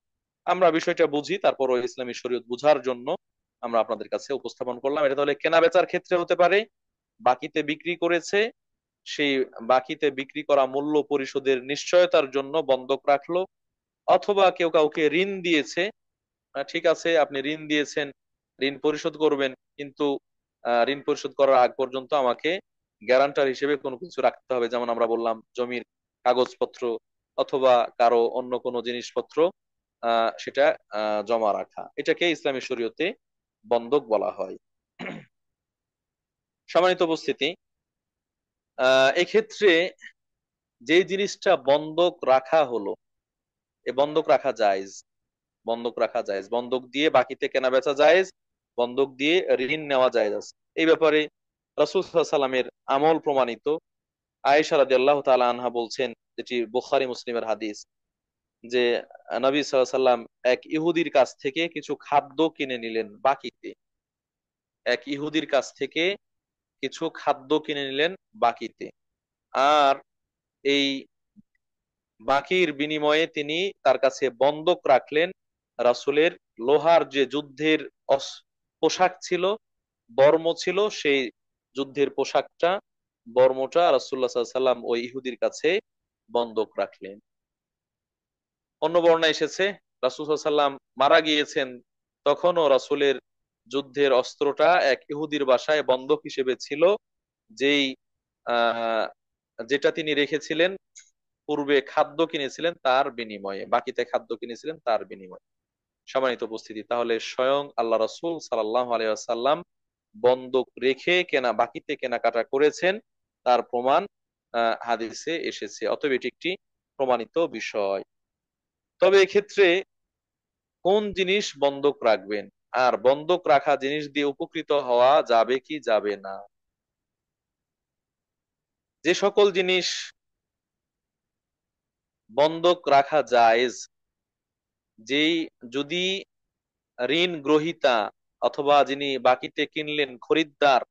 আমরা বিষয়টা বুঝি, তারপর ইসলামী শরীয়ত বুঝার জন্য আমরা আপনাদের কাছে উপস্থাপন করলাম। এটা তাহলে কেনা বেচার ক্ষেত্রে হতে পারে, বাকিতে বিক্রি করেছে, সেই বাকিতে বিক্রি করা মূল্য পরিশোধের নিশ্চয়তার জন্য বন্ধক রাখলো, অথবা কেউ কাউকে ঋণ দিয়েছে। ঠিক আছে, আপনি ঋণ দিয়েছেন, ঋণ পরিশোধ করবেন, কিন্তু ঋণ পরিশোধ করার আগ পর্যন্ত আমাকে গ্যারান্টার হিসেবে কোনো কিছু রাখতে হবে, যেমন আমরা বললাম জমির কাগজপত্র অথবা কারো অন্য কোনো জিনিসপত্র, সেটা জমা রাখা, এটাকে ইসলামী শরীয়তে বন্ধক বলা হয়। সম্মানিত উপস্থিতি, এক্ষেত্রে যে জিনিসটা বন্ধক রাখা হলো, এ বন্ধক রাখা জায়েজ। বন্ধক রাখা জায়েজ, বন্ধক দিয়ে বাকিতে কেনা বেচা জায়েজ, বন্ধক দিয়ে ঋণ নেওয়া জায়েজ আছে। এই ব্যাপারে রাসূল সাল্লাল্লাহু আলাইহি সাল্লামের আমল প্রমাণিত। আয়েশা রাদিয়াল্লাহু তাআলা আনহা বলছেন, যেটি বুখারী মুসলিমের হাদিস, যে নবী সাল্লাল্লাহু আলাইহি সাল্লাম এক ইহুদির কাছ থেকে কিছু খাদ্য কিনে নিলেন বাকিতে। এক ইহুদির কাছ থেকে কিছু খাদ্য কিনে নিলেন বাকিতে, আর এই বাকির বিনিময়ে তিনি তার কাছে বন্ধক রাখলেন রাসূলের লোহার যে যুদ্ধের পোশাক ছিল, বর্ম ছিল, সেই যুদ্ধের পোশাকটা, বর্মটা রাসূলুল্লাহ সাল্লাল্লাহু আলাইহি সাল্লাম ওই ইহুদির কাছে বন্ধক রাখলেন। অন্য বর্ণনায় এসেছে রাসূল সাল্লাল্লাহু আলাইহি সাল্লাম মারা গিয়েছেন, তখনও রাসূলের যুদ্ধের অস্ত্রটা এক ইহুদির বাসায় বন্ধক হিসেবে ছিল, যেই আহ যেটা তিনি রেখেছিলেন পূর্বে খাদ্য কিনেছিলেন তার বিনিময়ে, বাকিতে খাদ্য কিনেছিলেন তার বিনিময়ে। সম্মানিত উপস্থিতি, তাহলে স্বয়ং আল্লাহ রাসূল সাল্লাল্লাহু আলাইহি ওয়াসাল্লাম বন্ধক রেখে বাকিতে কেনাকাটা করেছেন, তার প্রমাণ হাদিসে এসেছে। অতএব এটি একটি প্রমাণিত বিষয়। তবে এক্ষেত্রে কোন জিনিস বন্ধক রাখবেন, আর বন্ধক রাখা জিনিস দিয়ে উপকৃত হওয়া যাবে কি যাবে না? যে সকল জিনিস বন্ধক রাখা জায়েজ, যেই, যদি ঋণ গ্রহীতা অথবা যিনি বাকিতে কিনলেন খরিদ্দার,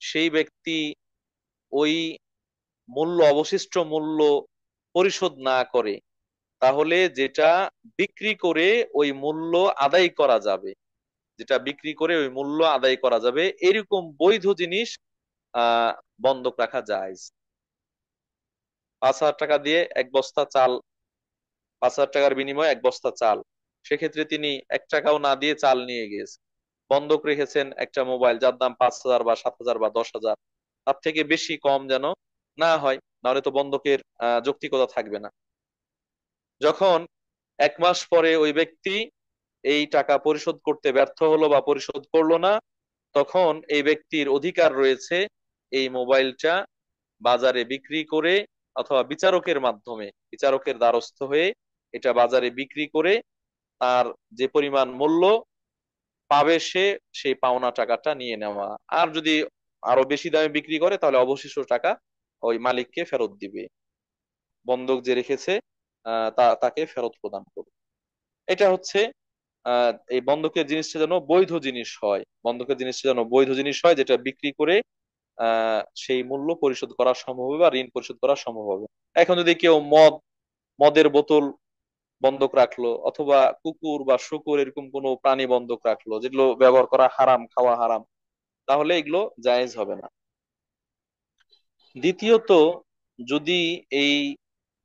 সেই ব্যক্তি ওই অবশিষ্ট মূল্য পরিশোধ না করে, তাহলে যেটা বিক্রি করে ওই মূল্য আদায় করা যাবে, যেটা বিক্রি করে ওই মূল্য আদায় করা যাবে, এরকম বৈধ জিনিস আহ বন্ধক রাখা যায়। 5,000 টাকা দিয়ে এক বস্তা চাল, 5,000 টাকার বিনিময়ে এক বস্তা চাল, সেক্ষেত্রে তিনি 1 টাকাও না দিয়ে চাল নিয়ে গিয়েছে। বন্ধক রেখেছেন একটা মোবাইল যার দাম 5,000 বা 7,000 বা 10,000, তার থেকে বেশি কম যেন না হয়, নাহলে তো বন্ধকের যৌক্তিকতা থাকবে না। যখন 1 মাস পরে ওই ব্যক্তি এই টাকা পরিশোধ করতে ব্যর্থ হলো বা পরিশোধ করলো না, তখন এই ব্যক্তির অধিকার রয়েছে এই মোবাইলটা বাজারে বিক্রি করে, অথবা বিচারকের মাধ্যমে, বিচারকের দ্বারস্থ হয়ে এটা বাজারে বিক্রি করে তার যে পরিমাণ মূল্য পাবে সে, সেই পাওনা টাকাটা নিয়ে নেওয়া। আর যদি আরো বেশি দামে বিক্রি করে তাহলে অবশিষ্ট টাকা ওই মালিককে ফেরত দিবে, বন্ধক যে রেখেছে তাকে ফেরত প্রদান করবে। এটা হচ্ছে এই বন্ধকের জিনিসটা যেন বৈধ জিনিস হয়, বন্ধকের জিনিসটা যেন বৈধ জিনিস হয়, যেটা বিক্রি করে সেই মূল্য পরিশোধ করা সম্ভব হবে বা ঋণ পরিশোধ করা সম্ভব হবে। এখন যদি কেউ মদের বোতল বন্ধক রাখলো, অথবা কুকুর বা শূকর এরকম কোনো প্রাণী বন্ধক রাখলো যেগুলো ব্যবহার করা হারাম, খাওয়া হারাম, তাহলে এগুলো জায়েজ হবে না। দ্বিতীয়ত, যদি এই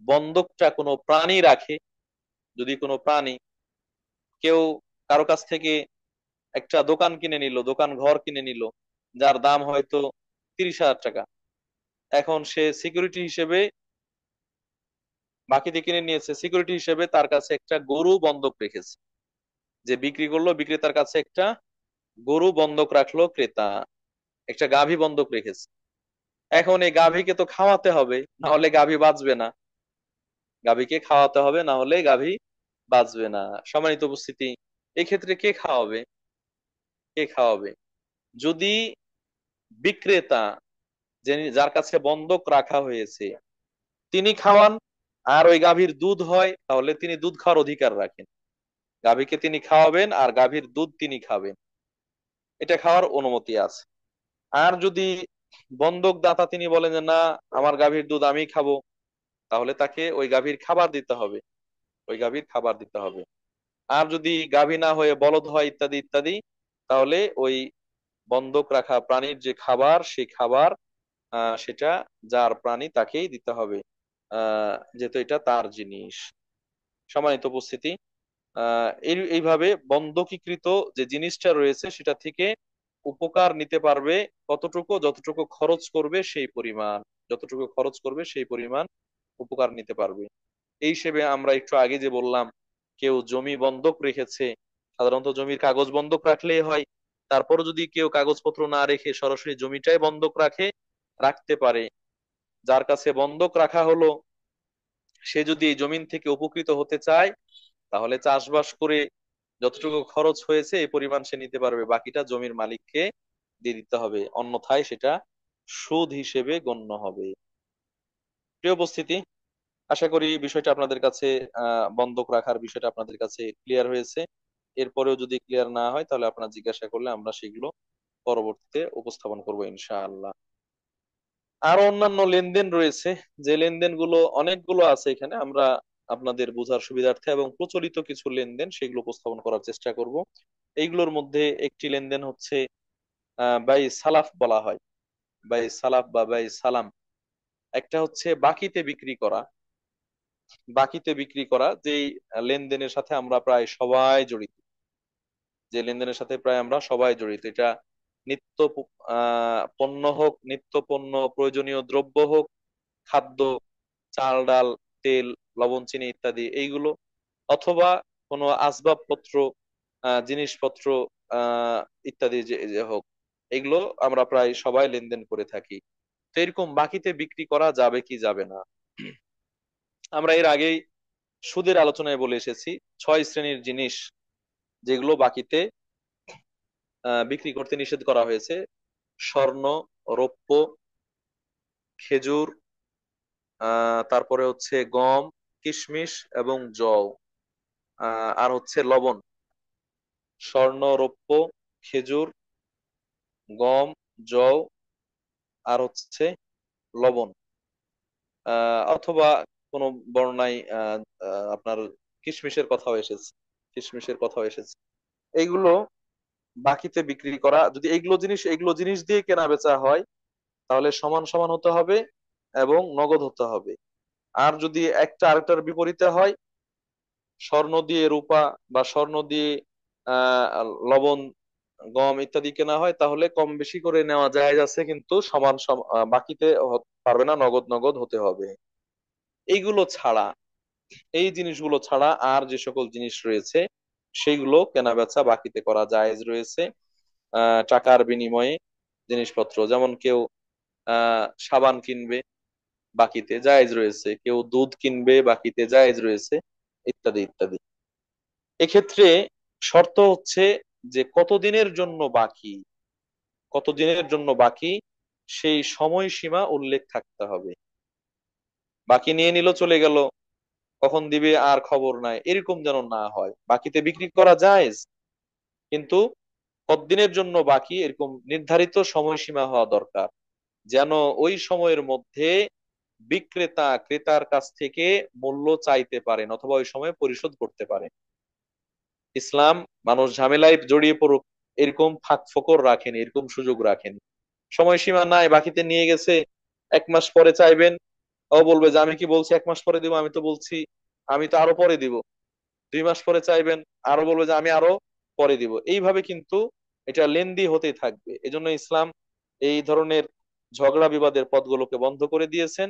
বন্ধকটা কোনো প্রাণী রাখে, যদি কোনো প্রাণী, কেউ কারো কাছ থেকে একটা দোকান কিনে নিল, দোকান ঘর কিনে নিল, যার দাম হয়তো 30,000 টাকা, এখন সে সিকিউরিটি হিসেবে বাকিতে কিনে নিয়েছে, সিকিউরিটি হিসেবে তার কাছে একটা গরু বন্ধক রেখেছে। যে বিক্রি করলো, বিক্রেতার কাছে একটা গরু বন্ধক রাখলো ক্রেতা, একটা গাভী বন্ধক রেখেছে। এখন এই গাভীকে তো খাওয়াতে হবে, না হলে গাভী বাঁচবে না, গাভীকে খাওয়াতে হবে, না হলে গাভী বাঁচবে না। সম্মানিত উপস্থিতি, এক্ষেত্রে কে খাওয়াবে? কে খাওয়াবে? যদি বিক্রেতা, যার কাছে বন্ধক রাখা হয়েছে, তিনি খাওয়ান, আর ওই গাভীর দুধ হয়, তাহলে তিনি দুধ খাওয়ার অধিকার রাখেন, গাভীকে তিনি খাওয়াবেন আর গাভীর দুধ তিনি খাবেন, এটা খাওয়ার অনুমতি আছে। আর যদি বন্ধক দাতা তিনি বলেন যে না, আমার গাভীর দুধ আমি খাবো, তাহলে তাকে ওই গাভীর খাবার দিতে হবে, ওই গাভীর খাবার দিতে হবে। আর যদি গাভী না হয়ে বলদ হয় ইত্যাদি ইত্যাদি, তাহলে ওই বন্ধক রাখা প্রাণীর যে খাবার, সেই খাবার সেটা যার প্রাণী তাকেই দিতে হবে, যেহেতু এটা তার জিনিস। সম্মানিত উপস্থিতি, এইভাবে বন্ধকীকৃত যে জিনিসটা রয়েছে সেটা থেকে উপকার নিতে পারবে কতটুকু, যতটুকু খরচ করবে সেই পরিমাণ, যতটুকু খরচ করবে সেই পরিমাণ উপকার নিতে পারবে। এই হিসেবে আমরা একটু আগে যে বললাম, কেউ জমি বন্ধক রেখেছে, সাধারণত জমির কাগজ বন্ধক রাখলেই হয়, তারপরও যদি কেউ কাগজপত্র না রেখে সরাসরি জমিটাই বন্ধক রাখতে পারে, যার কাছে বন্ধক রাখা হলো সে যদি এই জমিন থেকে উপকৃত হতে চায়, তাহলে চাষবাস করে যতটুকু খরচ হয়েছে এই পরিমাণ সে নিতে পারবে, বাকিটা জমির মালিককে দিয়ে দিতে হবে, অন্যথায় সেটা সুদ হিসেবে গণ্য হবে। প্রিয় উপস্থিতি, আশা করি বিষয়টা আপনাদের কাছে, বন্ধক রাখার বিষয়টা আপনাদের কাছে ক্লিয়ার হয়েছে। এরপরেও যদি ক্লিয়ার না হয় তাহলে আপনারা জিজ্ঞাসা করলে আমরা সেগুলো পরবর্তীতে উপস্থাপন করবো ইনশাআল্লাহ। আরো অন্যান্য লেনদেন রয়েছে, যে লেনদেন গুলো অনেকগুলো আছে এখানে, আমরা আপনাদের বোঝার সুবিধার্থে এবং প্রচলিত কিছু লেনদেন সেগুলো উপস্থাপন করার চেষ্টা করব। এইগুলোর মধ্যে একটি লেনদেন হচ্ছে বাই সালাফ বলা হয়, বাই সালাফ বা বাই সালাম। একটা হচ্ছে বাকিতে বিক্রি করা, বাকিতে বিক্রি করা যেই লেনদেনের সাথে আমরা প্রায় সবাই জড়িত, যে লেনদেনের সাথে প্রায় আমরা সবাই জড়িত। এটা নিত্য পণ্য হোক, নিত্য পণ্য প্রয়োজনীয় দ্রব্য হোক, খাদ্য, চাল ডাল, তেল, লবণ, চিনি ইত্যাদি এইগুলো, অথবা কোনো আসবাবপত্র, জিনিসপত্র, আহ ইত্যাদি যে যে হোক, এগুলো আমরা প্রায় সবাই লেনদেন করে থাকি। তো এরকম বাকিতে বিক্রি করা যাবে কি যাবে না? আমরা এর আগেই সুদের আলোচনায় বলে এসেছি 6 শ্রেণীর জিনিস যেগুলো বাকিতে বিক্রি করতে নিষেধ করা হয়েছে: স্বর্ণ, রৌপ্য, খেজুর, তারপরে হচ্ছে গম, কিশমিশ এবং জও, আর হচ্ছে লবণ। স্বর্ণ, রৌপ্য, খেজুর, গম, জও, আর হচ্ছে লবণ। অথবা কোনো বর্ণনায় আপনার কিশমিশের কথাও এসেছে, কিশমিশের কথাও এসেছে। এইগুলো বাকিতে বিক্রি করা, যদি এগুলো জিনিস দিয়ে কেনা বেচা হয়, তাহলে সমান সমান হতে হবে এবং নগদ হতে হবে। আর যদি একটা আরেকটার বিপরীতে হয়, স্বর্ণ দিয়ে রূপা বা স্বর্ণ দিয়ে লবণ, গম ইত্যাদি কেনা হয়, তাহলে কম বেশি করে নেওয়া যায় আছে, কিন্তু বাকিতে পারবে না, নগদ নগদ হতে হবে। এইগুলো ছাড়া, এই জিনিসগুলো ছাড়া আর যে সকল জিনিস রয়েছে সেইগুলো কেনা বেচা বাকিতে করা জায়েজ রয়েছে। টাকার বিনিময়ে জিনিসপত্র, যেমন কেউ সাবান কিনবে, বাকিতে জায়েজ রয়েছে; কেউ দুধ কিনবে, বাকিতে জায়েজ রয়েছে, ইত্যাদি ইত্যাদি। এক্ষেত্রে শর্ত হচ্ছে যে কতদিনের জন্য বাকি, কতদিনের জন্য বাকি সেই সময়সীমা উল্লেখ থাকতে হবে। বাকি নিয়ে নিল, চলে গেল, কখন দিবে আর খবর নাই, এরকম যেন না হয়। বাকিতে বিক্রি করা যায়, কিন্তু কতদিনের জন্য বাকি এরকম নির্ধারিত সময়সীমা হওয়া দরকার, যেন ওই সময়ের মধ্যে বিক্রেতা ক্রেতার কাছ থেকে মূল্য চাইতে পারেন অথবা ওই সময় পরিশোধ করতে পারেন। ইসলাম মানুষ ঝামেলায় জড়িয়ে পড়ুক এরকম ফাঁক ফোকর রাখেনি, এরকম সুযোগ রাখেনি। সময়সীমা নাই, বাকিতে নিয়ে গেছে, 1 মাস পরে চাইবেন, ও বলবে যে আমি কি বলছি 1 মাস পরে দিব, আমি তো বলছি আমি তো আরো পরে দিব। 2 মাস পরে চাইবেন, আরো বলবে যে আমি আরো পরে দিব। এইভাবে কিন্তু এটা লেন্দি হতেই থাকবে। এজন্য ইসলাম এই ধরনের ঝগড়া বিবাদের পথগুলোকে বন্ধ করে দিয়েছেন।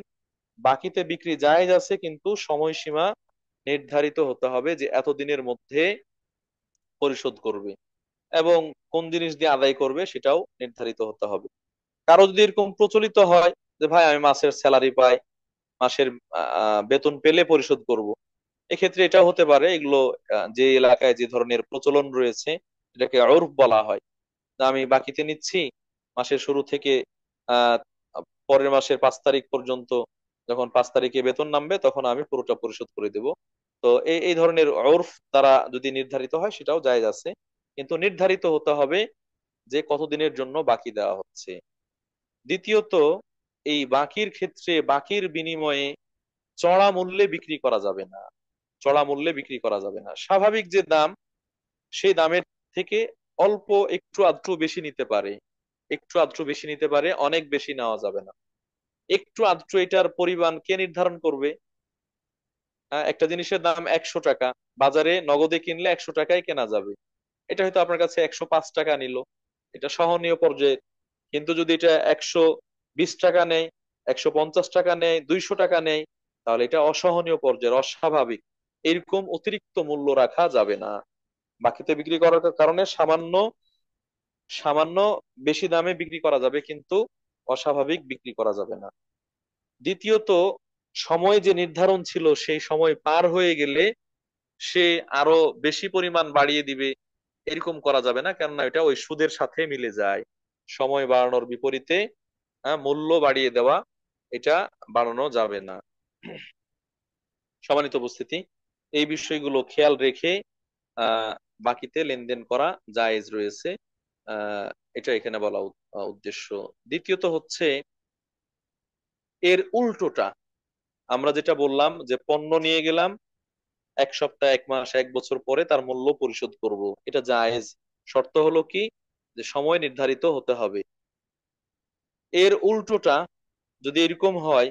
বাকিতে বিক্রি জায়েজ আছে, কিন্তু সময়সীমা নির্ধারিত হতে হবে যে এতদিনের মধ্যে পরিশোধ করবে, এবং কোন জিনিস দিয়ে আদায় করবে সেটাও নির্ধারিত হতে হবে। কারো যদি এরকম প্রচলিত হয় যে ভাই আমি মাসের স্যালারি পাই, মাসের বেতন পেলে পরিশোধ করব, এক্ষেত্রে এটাও হতে পারে। এগুলো যে এলাকায় যে ধরনের প্রচলন রয়েছে, এটাকে উরফ বলা হয়। যে আমি বাকিতে নিচ্ছি, মাসের শুরু থেকে আহ পরের মাসের 5 তারিখ পর্যন্ত, যখন 5 তারিখে বেতন নামবে তখন আমি পুরোটা পরিশোধ করে দেব। তো এই এই ধরনের উরফ দ্বারা যদি নির্ধারিত হয় সেটাও জায়েজ আছে, কিন্তু নির্ধারিত হতে হবে যে কতদিনের জন্য বাকি দেওয়া হচ্ছে। দ্বিতীয়ত, এই বাকির ক্ষেত্রে বাকির বিনিময়ে চড়া মূল্যে বিক্রি করা যাবে না। চড়া মূল্যে বিক্রি করা যাবে না। স্বাভাবিক যে দাম, সেই দামের থেকে অল্প একটু আধটু বেশি নিতে পারে, একটু আধটু বেশি নিতে পারে, অনেক বেশি নেওয়া যাবে না। একটু আধটু এটার পরিমাণ কে নির্ধারণ করবে? একটা জিনিসের দাম 100 টাকা, বাজারে নগদে কিনলে 100 টাকায় কেনা যাবে, এটা হয়তো আপনার কাছে 105 টাকা নিল, এটা সহনীয় পর্যায়ে। কিন্তু যদি এটা 120 টাকা নেয়, 150 টাকা নেয়, 200 টাকা নেয়, তাহলে এটা অসহনীয় পর্যায়ের, অস্বাভাবিক। এরকম অতিরিক্ত মূল্য রাখা যাবে না। বাকিতে বিক্রি করার কারণে সামান্য সামান্য বেশি দামে বিক্রি করা যাবে, কিন্তু অস্বাভাবিক বিক্রি করা যাবে না। দ্বিতীয়ত, সময় যে নির্ধারণ ছিল সেই সময় পার হয়ে গেলে সে আরো বেশি পরিমাণ বাড়িয়ে দিবে, এরকম করা যাবে না, কেননা এটা ওই সুদের সাথে মিলে যায়। সময় বাড়ানোর বিপরীতে মূল্য বাড়িয়ে দেওয়া, এটা বাড়ানো যাবে না। সম্মানিত উপস্থিতি, এই বিষয়গুলো খেয়াল রেখে আহ বাকিতে লেনদেন করা জায়েজ রয়েছে। আহ এটা এখানে বলা উদ্দেশ্য। দ্বিতীয়ত হচ্ছে এর উল্টোটা। আমরা যেটা বললাম যে পণ্য নিয়ে গেলাম, 1 সপ্তাহ, 1 মাস, 1 বছর পরে তার মূল্য পরিশোধ করব, এটা জায়েজ। শর্ত হলো কি, যে সময় নির্ধারিত হতে হবে। এর উল্টোটা যদি এরকম হয়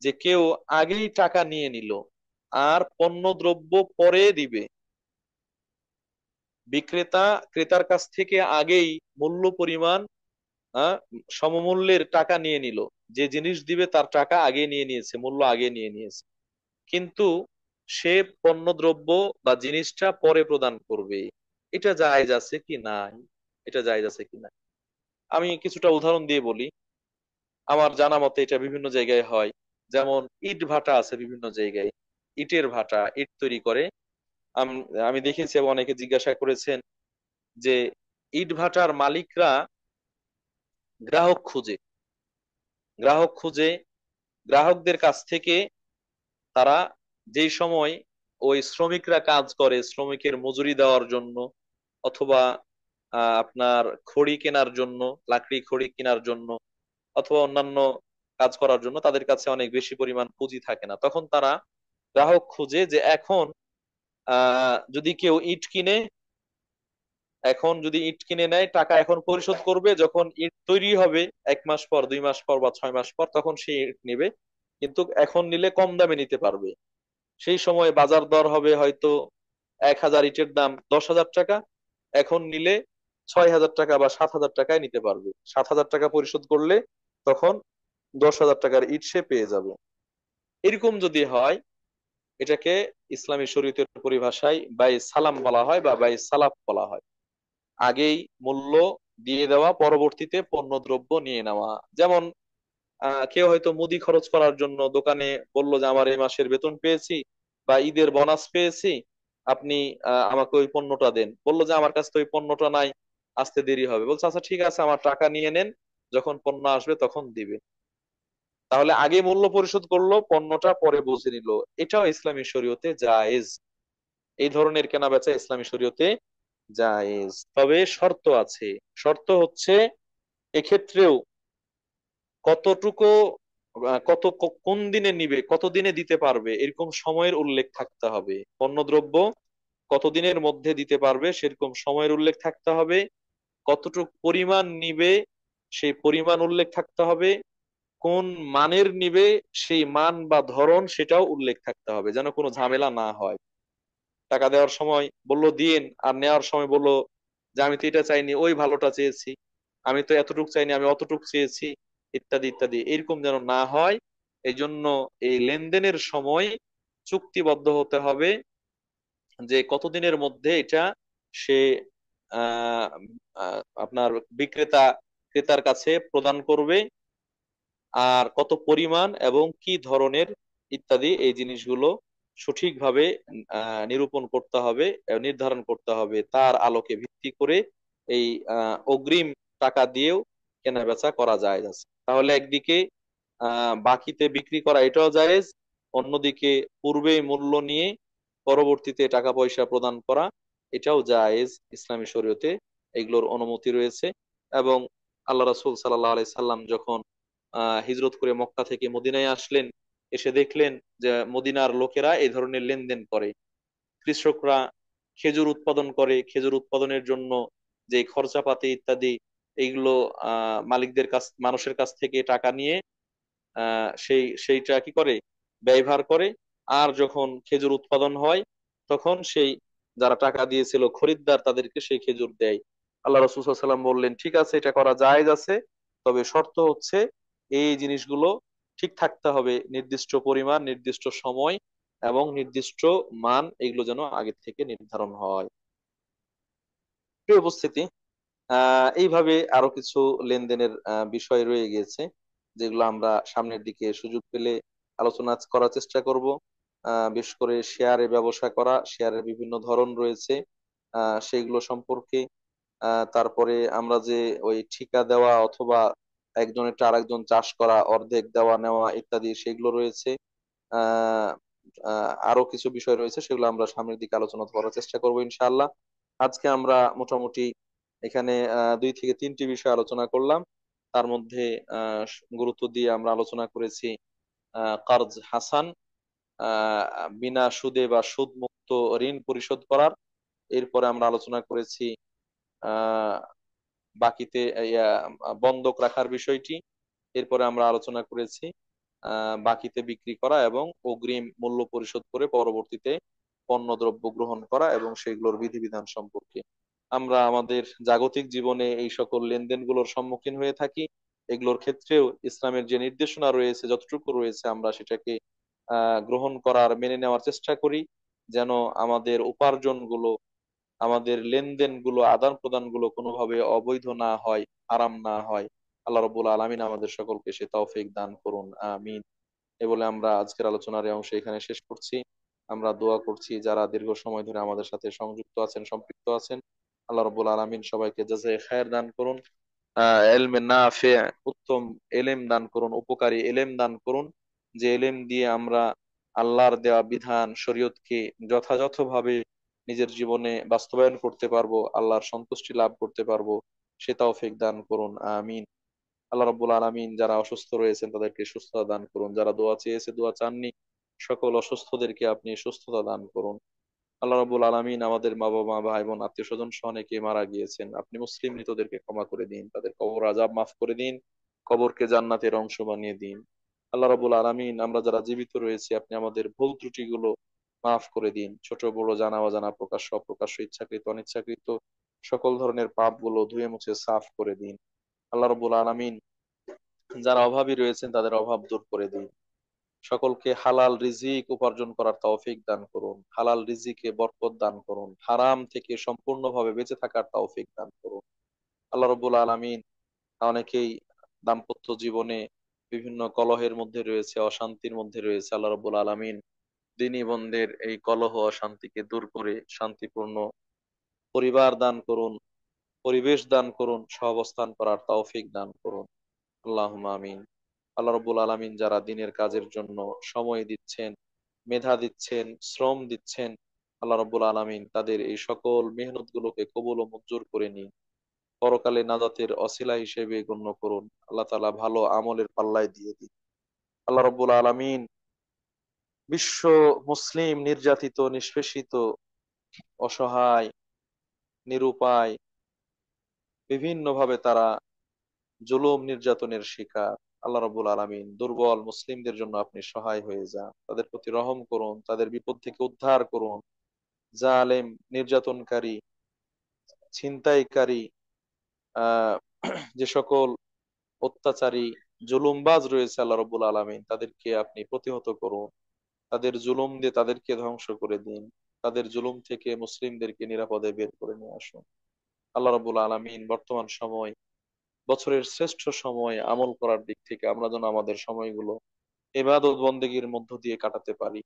যে কেউ আগেই টাকা নিয়ে নিল আর পণ্য দ্রব্য পরে দিবে, বিক্রেতা ক্রেতার কাছ থেকে আগেই মূল্য পরিমাণ আহ, সমমূল্যের টাকা নিয়ে নিল, যে জিনিস দিবে তার টাকা আগে নিয়ে নিয়েছে, মূল্য আগে নিয়ে নিয়েছে, কিন্তু সে পণ্যদ্রব্য বা জিনিসটা পরে প্রদান করবে। এটা জায়েজ আছে কি নাই? এটা জায়েজ আছে কি না? আমি কিছুটা উদাহরণ দিয়ে বলি। আমার জানা মতে এটা বিভিন্ন জায়গায় হয়। যেমন ইট ভাটা আছে বিভিন্ন জায়গায়, ইটের ভাটা, ইট তৈরি করে। আমি দেখেছি এবং অনেকে জিজ্ঞাসা করেছেন যে ইট ভাটার মালিকরা গ্রাহক খুঁজে, গ্রাহক খুঁজে গ্রাহকদের কাছ থেকে তারা যেই সময় ওই শ্রমিকরা কাজ করে শ্রমিকের মজুরি দেওয়ার জন্য, অথবা আপনার খড়ি কেনার জন্য, লাকড়ি খড়ি কেনার জন্য, অথবা অন্যান্য কাজ করার জন্য তাদের কাছে অনেক বেশি পরিমাণ পুঁজি থাকে না, তখন তারা গ্রাহক খুঁজে যে এখন যদি কেউ ইট কিনে, এখন যদি ইট কিনে নেয় টাকা এখন পরিশোধ করবে, যখন ইট তৈরি হবে 1 মাস পর, 2 মাস পর বা 6 মাস পর, তখন সে ইট নিবে। কিন্তু এখন নিলে কম দামে নিতে পারবে। সেই সময় বাজার দর হবে হয়তো 1,000 ইটের দাম 10,000 টাকা, এখন নিলে 6,000 টাকা বা 7,000 টাকায় নিতে পারবে। 7,000 টাকা পরিশোধ করলে তখন 10,000 টাকার ইট সে পেয়ে যাবে। এরকম যদি হয়, এটাকে ইসলামী শরীয়তের পরিভাষায় বাই সালাম বলা হয় বা বাই সালাফ বলা হয়। আগেই মূল্য দিয়ে দেওয়া, পরবর্তীতে পণ্যদ্রব্য নিয়ে নেওয়া। যেমন কেউ হয়তো মুদি খরচ করার জন্য দোকানে বললো যে আমার এই মাসের বেতন পেয়েছি বা ঈদের বোনাস পেয়েছি, আপনি আমাকে ওই পণ্যটা দেন। বললো যে আমার কাছে তো ওই পণ্যটা নাই, আসতে দেরি হবে। বলছে আচ্ছা ঠিক আছে, আমার টাকা নিয়ে নেন, যখন পণ্য আসবে তখন দিবে। তাহলে আগে মূল্য পরিশোধ করলো, পণ্যটা পরে বুঝে নিল। এটাও ইসলামী শরীয়তে জায়েজ। এই ধরনের কেনা বেচা ইসলামী শরীয়তে জায়েজ, তবে শর্ত আছে। শর্ত হচ্ছে এক্ষেত্রেও কতটুকু কোন দিনে নিবে, কত দিনে দিতে পারবে, এরকম সময়ের উল্লেখ থাকতে হবে। পণ্যদ্রব্য কতদিনের মধ্যে দিতে পারবে সেরকম সময়ের উল্লেখ থাকতে হবে। কতটুকু পরিমাণ নিবে সেই পরিমাণ উল্লেখ থাকতে হবে। কোন মানের নিবে সেই মান বা ধরন সেটাও উল্লেখ থাকতে হবে, যেন কোনো ঝামেলা না হয়। টাকা দেওয়ার সময় বললো দিন, আর নেওয়ার সময় বললো যে আমি তো এটা চাইনি, ওই ভালোটা চেয়েছি, আমি তো এতটুক চাইনি, আমি অতটুক চেয়েছি, ইত্যাদি ইত্যাদি, এরকম যেন না হয়। এই জন্য এই লেনদেনের সময় চুক্তিবদ্ধ হতে হবে যে কতদিনের মধ্যে এটা সে আহ আপনার বিক্রেতা ক্রেতার কাছে প্রদান করবে, আর কত পরিমাণ এবং কি ধরনের ইত্যাদি, এই জিনিসগুলো সঠিকভাবে নিরূপণ করতে হবে, নির্ধারণ করতে হবে। তার আলোকে ভিত্তি করে এই অগ্রিম টাকা দিয়েও কেনা বেচা করা যায়। তাহলে একদিকে বাকিতে বিক্রি করা এটাও জায়েজ, অন্যদিকে পূর্বেই মূল্য নিয়ে পরবর্তীতে টাকা পয়সা প্রদান করা এটাও জায়েজ ইসলামী শরীয়তে। এগুলোর অনুমতি রয়েছে। এবং আল্লাহ রাসূল সাল্লাল্লাহু আলাইহি সাল্লাম যখন হিজরত করে মক্কা থেকে মদিনায় আসলেন, এসে দেখলেন যে মদিনার লোকেরা এই ধরনের লেনদেন করে। কৃষকরা খেজুর উৎপাদন করে, খেজুর উৎপাদনের জন্য যে খরচাপাতি ইত্যাদি, এইগুলো মালিকদের কাছ, মানুষের কাছ থেকে টাকা নিয়ে সেইটা কি করে, ব্যয়ভার করে। আর যখন খেজুর উৎপাদন হয় তখন সেই যারা টাকা দিয়েছিল খরিদ্দার তাদেরকে সেই খেজুর দেয়। আল্লাহ রাসূল সাল্লাল্লাহু আলাইহি ওয়াসাল্লাম বললেন ঠিক আছে, এটা করা জায়েজ আছে, তবে শর্ত হচ্ছে এই জিনিসগুলো ঠিক থাকতে হবে, নির্দিষ্ট পরিমাণ, নির্দিষ্ট সময় এবং নির্দিষ্ট মান, এগুলো যেন আগে থেকে নির্ধারণ হয়। প্রিয় উপস্থিতি, এইভাবে আরো কিছু লেনদেনের বিষয় রয়ে গিয়েছে, যেগুলো আমরা সামনের দিকে সুযোগ পেলে আলোচনা করার চেষ্টা করব। বিশেষ করে শেয়ারে ব্যবসা করা, শেয়ারের বিভিন্ন ধরন রয়েছে, সেগুলো সম্পর্কে। তারপরে আমরা যে ওই ঠিকা দেওয়া অথবা একজনেরটা আরেকজন চাষ করা, অর্ধেক দেওয়া নেওয়া ইত্যাদি, সেগুলো রয়েছে। আহ আরো কিছু বিষয় রয়েছে, সেগুলো আমরা সামনের দিকে আলোচনা করার চেষ্টা করবো ইনশাআল্লাহ। আজকে আমরা মোটামুটি এখানে 2 থেকে 3টি বিষয় আলোচনা করলাম। তার মধ্যে আহ গুরুত্ব দিয়ে আমরা আলোচনা করেছি কার্জ হাসান, আহ বিনা সুদে বা সুদ মুক্ত ঋণ পরিশোধ করার। এরপরে আমরা আলোচনা করেছি আহ বাকিতে বন্ধক রাখার বিষয়টি। এরপরে আমরা আলোচনা করেছি বাকিতে বিক্রি করা এবং অগ্রিম মূল্য পরিশোধ করে পরবর্তীতে পণ্যদ্রব্য গ্রহণ করা এবং সেগুলোর বিধিবিধান সম্পর্কে। আমরা আমাদের জাগতিক জীবনে এই সকল লেনদেনগুলোর সম্মুখীন হয়ে থাকি। এগুলোর ক্ষেত্রেও ইসলামের যে নির্দেশনা রয়েছে, যতটুকু রয়েছে, আমরা সেটাকে গ্রহণ করার, মেনে নেওয়ার চেষ্টা করি, যেন আমাদের উপার্জন গুলো, আমাদের লেনদেন গুলো, আদান প্রদান গুলো কোনোভাবে অবৈধ না হয়, হারাম না হয়। আল্লাহ রবুল আলমিন আমাদের সকলকে সে তৌফিক দান করুন, আমিন। এ বলে আমরা আজকের আলোচনার এই অংশ এখানে শেষ করছি। আমরা দোয়া করছি যারা দীর্ঘ সময় ধরে আমাদের সাথে সংযুক্ত আছেন, সম্পৃক্ত আছেন, আল্লাহ রবুল আলমিন সবাইকে জাযায়ে খায়ের দান করুন, এলমে নাফে, উত্তম এলেম দান করুন, উপকারী এলেম দান করুন, যে এলেম দিয়ে আমরা আল্লাহর দেওয়া বিধান শরীয়তকে যথাযথভাবে নিজের জীবনে বাস্তবায়ন করতে পারবো, আল্লাহর সন্তুষ্টি লাভ করতে পারবো, সে তৌফিক দান করুন, আমিন। আল্লাহ রাব্বুল আলামিন যারা অসুস্থ রয়েছেন তাদেরকে সুস্থতা দান করুন, যারা দোয়া চেয়েছে দোয়া চাননি সকল অসুস্থদেরকে আপনি সুস্থতা দান করুন। আল্লাহ রাব্বুল আলামিন আমাদের মা বাবা, ভাই বোন, আত্মীয় স্বজন সহ অনেকে মারা গিয়েছেন, আপনি মুসলিম মৃতদেরকে ক্ষমা করে দিন, তাদের কবর আযাব মাফ করে দিন, কবরকে জান্নাতের অংশ বানিয়ে দিন। আল্লাহ রাব্বুল আলামিন আমরা যারা জীবিত রয়েছে আপনি আমাদের ভুল ত্রুটিগুলো মাফ করে দিন, ছোট বড় জানা অজানা, প্রকাশ্য অপ্রকাশ্য, ইচ্ছাকৃত অনিচ্ছাকৃত সকল ধরনের পাপগুলো ধুয়ে মুছে সাফ করে দিন। আল্লাহ রাব্বুল আলামিন যারা অভাবী রয়েছেন তাদের অভাব দূর করে দিন, সকলকে হালাল রিজিক উপার্জন করার তৌফিক দান করুন, হালাল রিজিকে বরকত দান করুন, হারাম থেকে সম্পূর্ণভাবে বেঁচে থাকার তৌফিক দান করুন। আল্লাহ রাব্বুল আলামিন অনেকেই দাম্পত্য জীবনে বিভিন্ন কলহের মধ্যে রয়েছে, অশান্তির মধ্যে রয়েছে, আল্লাহ রাব্বুল আলামিন দিনী বোনদের এই কলহ অশান্তিকে দূর করে শান্তিপূর্ণ পরিবার দান করুন, পরিবেশ দান করুন, সহাবস্থান করার তৌফিক দান করুন, আল্লাহুম্মা আমিন। আল্লাহ রাব্বুল আলামিন যারা দিনের কাজের জন্য সময় দিচ্ছেন, মেধা দিচ্ছেন, শ্রম দিচ্ছেন, আল্লাহ রাব্বুল আলামিন তাদের এই সকল মেহনত গুলোকে কবুল ও মঞ্জুর করে নিন, পরকালে নাজাতের অসিলা হিসেবে গণ্য করুন, আল্লাহ তাআলা ভালো আমলের পাল্লায় দিয়ে দিন। আল্লাহ রাব্বুল আলামিন বিশ্ব মুসলিম নির্যাতিত, নিষ্পেষিত, অসহায়, নিরুপায়, বিভিন্ন ভাবে তারা জুলুম নির্যাতনের শিকার, আল্লাহ রাব্বুল আলামিন দুর্বল মুসলিমদের জন্য আপনি সহায় হয়ে যান, তাদের প্রতি রহম করুন, তাদের বিপদ থেকে উদ্ধার করুন। জালেম, নির্যাতনকারী, ছিনতাইকারী, আহ যে সকল অত্যাচারী, জুলুমবাজ রয়েছে আল্লাহ রাব্বুল আলামিন তাদেরকে আপনি প্রতিহত করুন, তাদের জুলুম দিয়ে তাদেরকে ধ্বংস করে দিন, তাদের জুলুম থেকে মুসলিমদেরকে নিরাপদে বের করে নিয়ে আসুন। আল্লাহ রাব্বুল আলামিন বর্তমান সময় বছরের শ্রেষ্ঠ সময় আমল করার দিক থেকে আমরা যেন আমাদের সময়গুলো ইবাদত বন্দেগীর মধ্য দিয়ে কাটাতে পারি,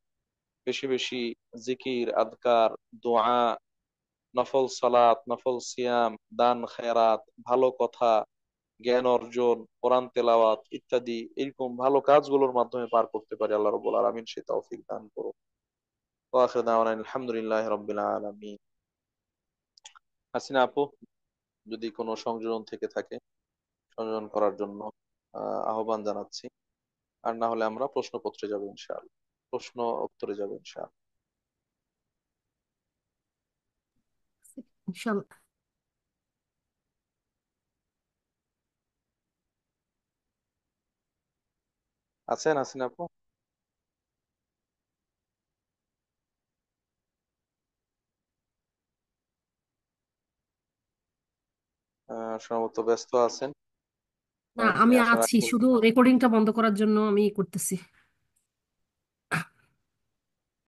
বেশি বেশি জিকির, আদকার, দোয়া, নফল সালাত, নফল সিয়াম, দান খেরাত, ভালো কথা, জ্ঞান অর্জন, কোরআন তেলাওয়াত ইত্যাদি এরকম ভালো কাজগুলোর মাধ্যমে পার করতে পারি, আল্লাহ রাব্বুল আলামিন সে তৌফিক দান করুন। ওয়া আখিরু দাওয়ানা আলহামদুলিল্লাহি রাব্বিল আলামিন। হাসিনা আপু, যদি কোনো সংযোজন থেকে থাকে সংযোজন করার জন্য আহ্বান জানাচ্ছি, আর না হলে আমরা প্রশ্নপত্রে যাবো ইনশাআল্লাহ, প্রশ্ন উত্তরে যাবো ইনশাআল্লাহ। ইনশাল্লাহ। আছেন হাসিনা আপু? সম্ভবত ব্যস্ত আছেন। না, তিনি আমি আসার আছি, আগে শুধু রেকর্ডিংটা বন্ধ করার জন্য আমি করতেছি।